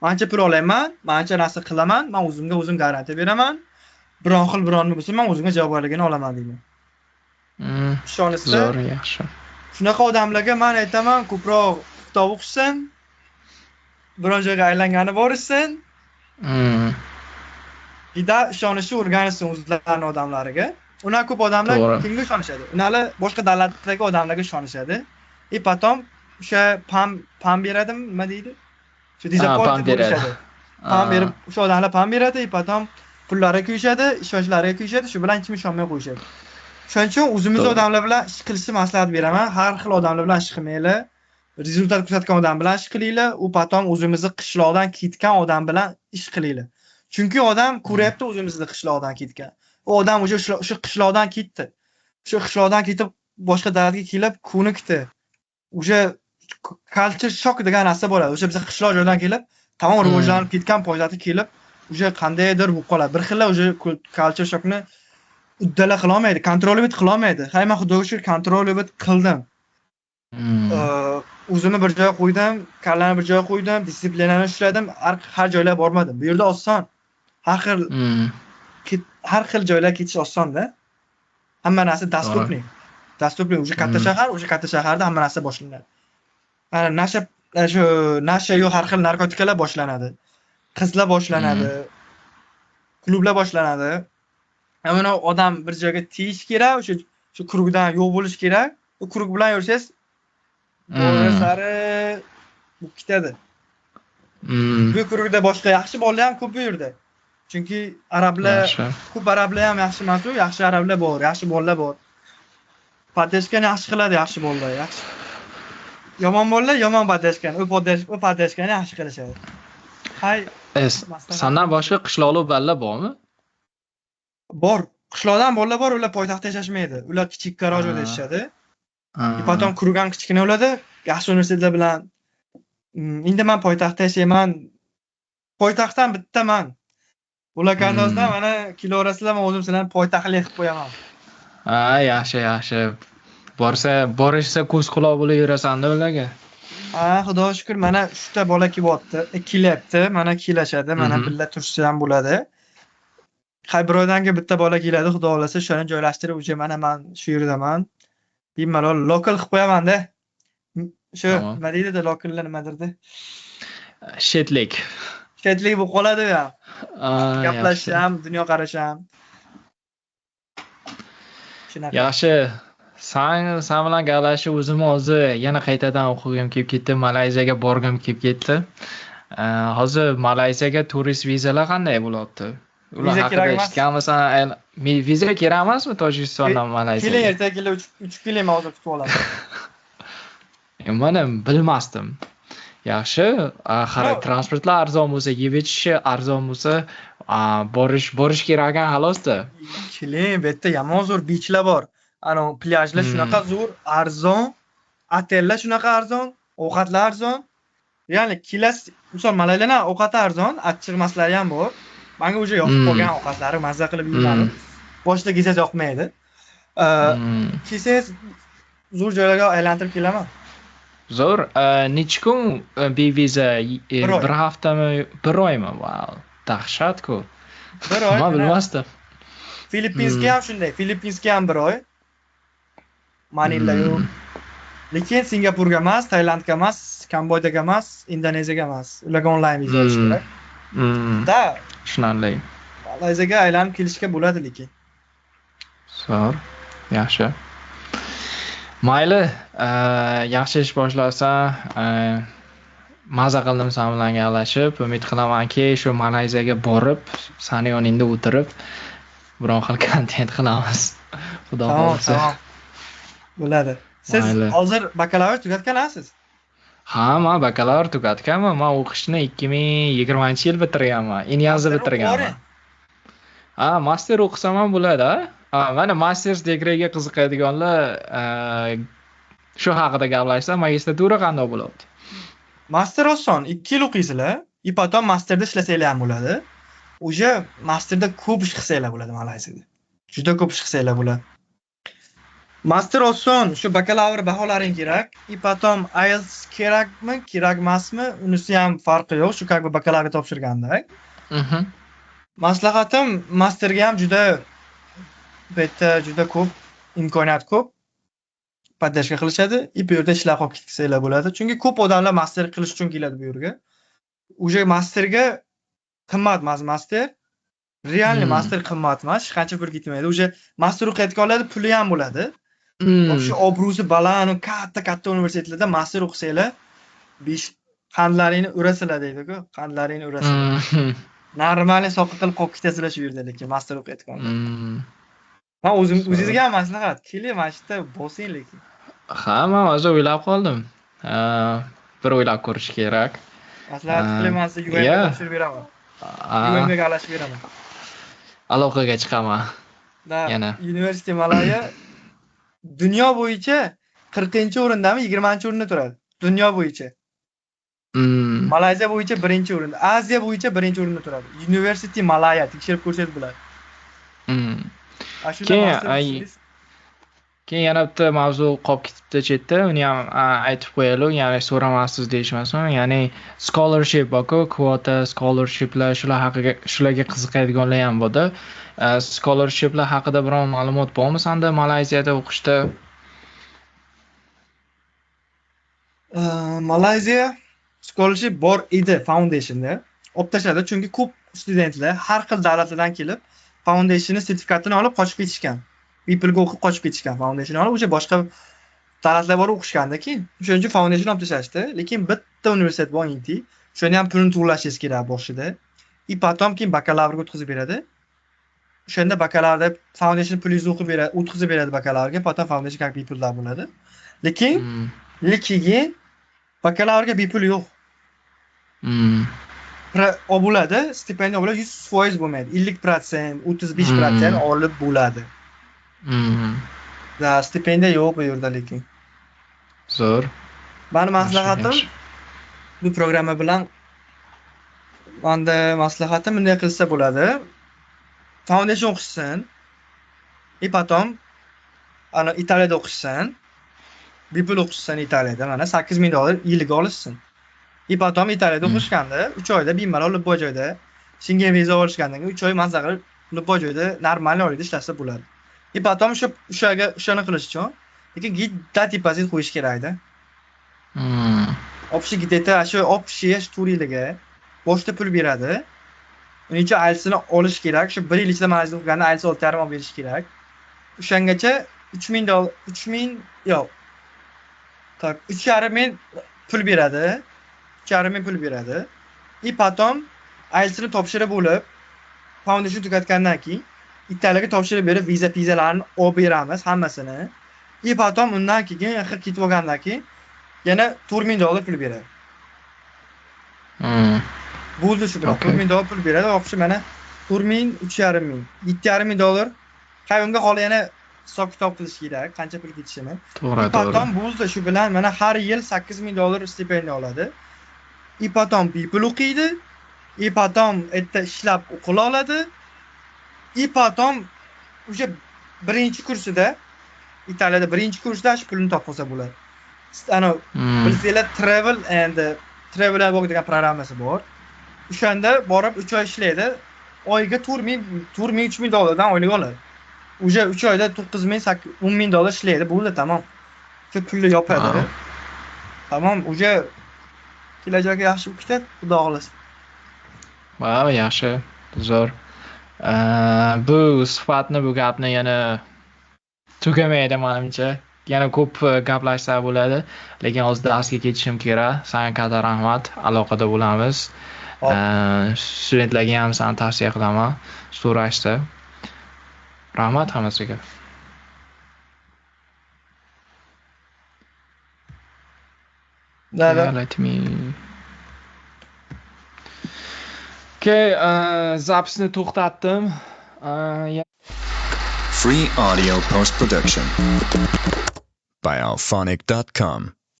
Mancha pul olayman, mancha narsa qilaman, men o'zimga o'zim garantiya beraman. biron xil biron bo'lsa men o'zimga javobgarligini olaman deyman. Mm, Ishonishsa, zo'r, yaxshi. shunaqa odamlarga men aytaman, ko'proq kitob o'qishsin, biron joyga aylangani borishsin, Mm, juda ishonishni o'rganishsin o'zlarini odamlariga. Ular ko'p odamlar to'g'ri. kimga ishonishadi? Ular boshqa davlatdagi odamlarga ishonishadi. Potom o'sha pam beradimi, nima deydi? Shu Pam disappointed beradi. bo'lishadi. Pam berib, o'sha odamlar pam beradi, potom pullari kuyishadi, ishonchlariga kuyishadi, shu bilan hech kim ishonmay qo'yishadi. Shuning uchun o'zimiz To'g'ri. odamlar bilan ish qilishni maslahat beraman. Har xil odamlar bilan ish qilmanglar. Rezultat ko'rsatgan odam bilan ish qilinglar, u potom o'zimizni qishloqdan ketgan odam bilan ish qilinglar. Chunki odam ko'ryapti o'zimizni qishloqdan ketgan. U odam o'sha qishloqdan ketdi. O'sha qishloqdan ketib boshqa davlatga kelib ko'nikdi. O'sha culture shock degan narsa bo'ladi. O'sha biz qishloq joydan kelib, tamom rivojlanib ketgan poytaxtga kelib, o'sha qandaydir bo'lib qoladi. Bir xilla o'sha culture shockni uddala qila olmaydi, kontrolovat qila olmaydi. Hay men xudoga shukr kontrolovat qildim. O'zimni bir joyga qo'ydim, kallani bir joyga qo'ydim, disiplinani ushladim, har joylarga bormadim. Bu yerda oson. Har xil joylarga ketish osonda. Hamma narsa dostupniy. Dostupniy o'sha katta shahar, o'sha katta shaharda hamma narsa boshlanadi. Mana nasha yo'q har xil narkotikalar boshlanadi. Qizlar boshlanadi. Klublar boshlanadi. Mana odam bir joyga teyish kerak, o'sha kurugdan yo'q bo'lish kerak. U kurug bilan yursangiz sari bu ketadi. Bu kurugda boshqa yaxshi bolalar ham ko'p bu yerda. Chunki arablar, ko'p arablar ham yaxshi emas-ku, yaxshi arablar bor, yaxshi bolalar bor. Padeshkani yaxshi qiladi, yaxshi bolalar, yaxshi. Yomon bolalar yomon padeshkani, u padeshkani yaxshi qilishadi. Hay, sandan boshqa qishloqli bolalar bormi? Bor. Qishloqdan bolalar bor, ular poytaxtda yashashmaydi. Ular kichik garajda yashashadi. Potom kurgan kichkina bo'ladi, yaxshi universitetlar bilan. Endi men poytaxtda yashayman. Poytaxtdan bittaman. Ular kandozda mana kelaverasizlar, men o'zim sizlarni poytaxtlik qilib qo'yaman. Ha, yaxshi. Borishsa ko'z quloq bo'lib yurasan-da ularga. Ha, xudoga shukr, mana 3 ta bola kelyapti, mana kelashadi, mana birga turishsa ham bo'ladi. Hay birodanga bitta bola keladi, xudo xolasa, shuni joylashtirib, o'sha mana men shu yerdaman. Bemalol lokal qilib qo'yaman-da. Shu nima deydi, lokallar nimadirdi? Shetlik bo'lib qoladi ya. Gaplash ham, dunyo qarash ham. Yaxshi. Sen bilan gaplashib o'zim yana qaytadan o'qigim kelib ketdi, Malayziyaga borgim kelib ketdi. Hozir Malayziyaga turist vizalar qanday bo'lyapti? Ular haqida eshitganmisan? Viza kerak emasmi Tojikistondan Malayziyaga? Keling, ertaga kelib uchib keling, men hozir kutib olaman. Mana bilmasdim. Yaxshi, transportlar arzon bo'lsa, yeb ichishi arzon bo'lsa, borish kerak ekan xalosda. Keling, bu yerda yomon zo'r beachlar bor. Ana plyajlar shunaqa zo'r, arzon, otellar shunaqa arzon, ovqatlar arzon. Ya'ni kelasiz, misol Malaylarning ovqati arzon, achchiqmaslari ham bor. Menga o'sha yoqib qolgan ovqatlari mazza qilib yeyman. Boshida kelsangiz yoqmaydi. Kelsangiz zo'r joylarga aylantirib kelaman. Zo'r. Necha kun beviza? Bir haftami, bir oymi? Wow, dahshat-ku. Bir oy. Men bilmasdim. Filippinga ham shunday. Filippinga ham bir oy. Manila yo'q. Lekin Singapurga emas, Tailandga emas, Kambojaga emas, Indoneziyaga emas. Ularga onlayn viza olish kerak. Da, tushunarli. Malayziyaga aylanib kelishga bo'ladi lekin. Zo'r. Yaxshi. Mayli, yaxshi ish boshlasan, maza qildim sen bilan gaplashib. Umid qilamanki, shu Malayziyaga borib, seni yoningda o'tirib, biron xil kontent qilamiz. Xudo xolasa. Bo'ladi. Siz hozir bakalavr tugatgansiz? Ha, men bakalavr tugatganman. Men o'qishni 2020-yil bitirganman. Inyazni bitirganman. Ha, master o'qisam ham bo'ladi, ha? Mana masters degreega qiziqadiganlar shu haqida gaplashsa, magistratura qanday bo'ladi? Master oson, 2 yil o'qiysizlar, potom masterda ishlasanglar ham bo'ladi. O'sha masterda ko'p ish qilsanglar bo'ladi Malayziyada. Juda ko'p ish qilsanglar bo'ladi. Master oson, shu bakalavr baholaring kerak, potom IELTS kerakmi, kerak emasmi, unisi ham farqi yo'q, shu как бы bakalavr topshirganda. Maslahatim masterga ham juda bu yerda juda ko'p imkoniyat ko'p. Poddержка qilishadi. Bu yerda ishlar qolib ketsanglar bo'ladi. Chunki ko'p odamlar master qilish uchun keladi bu yerga. O'sha masterga qimmat emas master. Realniy master qimmat emas, hech qancha pul ketmaydi. O'sha master o'qiyotganlar puli ham bo'ladi. O'sha obro'si baland, katta universitetlarda master o'qisanglar, qandlaringni urasizlar deydi-ku, qandlaringni urasizlar. Normalniy soqqa qilib qolib ketasizlar shu yerda, lekin master o'qiyotganlar. Men o'zingizga ham maslahat, keling mana shu yerda bosing lekin. Ha, men hozir o'ylab qoldim. Bir o'ylab ko'rish kerak. Maslahat qilaman, sizga UMga topshirib beraman. UMga alashib beraman. Aloqaga chiqaman. Yana University Malaya dunyo bo'yicha 40-o'rindami, 20-o'rinda turadi. Dunyo bo'yicha. Malayziya bo'yicha 1-o'rinda, Aziya bo'yicha 1-o'rinda turadi. University Malaya tekshirib ko'rsangiz bo'ladi. Keyin yana bitta mavzu qolib ketibdi chetda, uni ham aytib qo'yaylik, ya'ni so'ramaysiz deyishmasin, ya'ni scholarship boku, kvota scholarshiplar shularga qiziqadiganlar ham bo'ldi. Scholarshiplar haqida biror ma'lumot bormi sanda Malayziyada o'qishda? Malayziya scholarship bor edi foundationda. Olib tashladi, chunki ko'p studentlar har xil davlatlardan kelib foundation sertifikatini olib qochib ketishgan. People'ga o'qib qochib ketishgan, foundation olib o'sha boshqa davlatlar borib o'qishganda keyin o'shaning uchun foundation olib tashlashdi. Lekin bitta universitet bor Inti, o'shani ham pulini to'lashingiz kerak boshida. Potom keyin bakalavrga o'tkazib beradi. O'shanda bakalavrda foundation pulingizni o'tkazib beradi bakalavrga, potom foundation как people'lar bo'ladi. Lekin bakalavrga bepul yo'q. Bo'ladi, stipendiya bo'ladi, 100% bo'lmaydi. 50%, 35% olib bo'ladi. Da stipendiya yo'q bu yerda lekin. Zo'r. Meni maslahatim bu programma bilan menda maslahatim bunday qilsa bo'ladi. Foundation o'qishsin. Potom ana Italiyada o'qishsin. Bepul o'qishsin Italiyada. Mana $8,000 yiliga olishsin. Potom Italiyada o'qishganda 3 oyda bemalol olib boy joyda Schengen viza olishgandan keyin 3 oy mazza qilib olib boy joyda normal oyda ishlasa bo'ladi. Potom o'shani qilish uchun lekin gidda depozit qo'yish kerak-da. Общий gidda shu общий 4 yiliga boshda pul beradi. Uning uchun IELTS'ni olish kerak. Shu 1 yil ichida Malayziyada o'qiganda IELTS 6,5 olib berish kerak. O'shangacha $3,000 yo'q. Tak, 3,5 pul beradi. 3,5 pul beradi. Potom IELTS'ni topshirib bo'lib, foundation tugatgandan keyin Italiyaga topshirib berib, vizalarni olib beramiz hammasini. Potom undan keyin ketib olgandan keyin yana $4,000 pul beradi. Bo'ldi shu bilan $4,000 pul beradi. O'xshi mana 4,000, 3,5 $7,500 qayerga qolib yana hisob kitob qilish kerak, qancha pul ketishini. Potom bo'ldi shu bilan mana har yil $8,000 stipendiya oladi. Potom people o'qiydi. Potom erta ishlab o'qila oladi. Potom o'sha birinchi kursida Italiyada birinchi kursda shu pulni topib olsa bo'ladi. Ana bilsanglar travel degan programmasi bor. O'shanda borib 3 oy ishlaydi. Oyiga $3,000 dan oylik oladi. O'sha 3 oyda $9,000-10,000 ishlaydi. Bo'ldi, tamom. Shu pulni yopadi. Tamom, o'sha kelajakga yaxshi o'qib ketadi, xudo xolasa. Vau, yaxshi, zo'r. Bu suhbatni, bu gapni yana tugamaydi menimcha. Yana ko'p gaplashsa bo'ladi, lekin hozir darsga ketishim kerak. Senga katta rahmat, aloqada bo'lamiz. Studentlarga ham seni tavsiya qilaman, so'rashsa. Rahmat hammasiga. Let me. Okay, zapsni to'xtatdim. Free audio post production by alphonic.com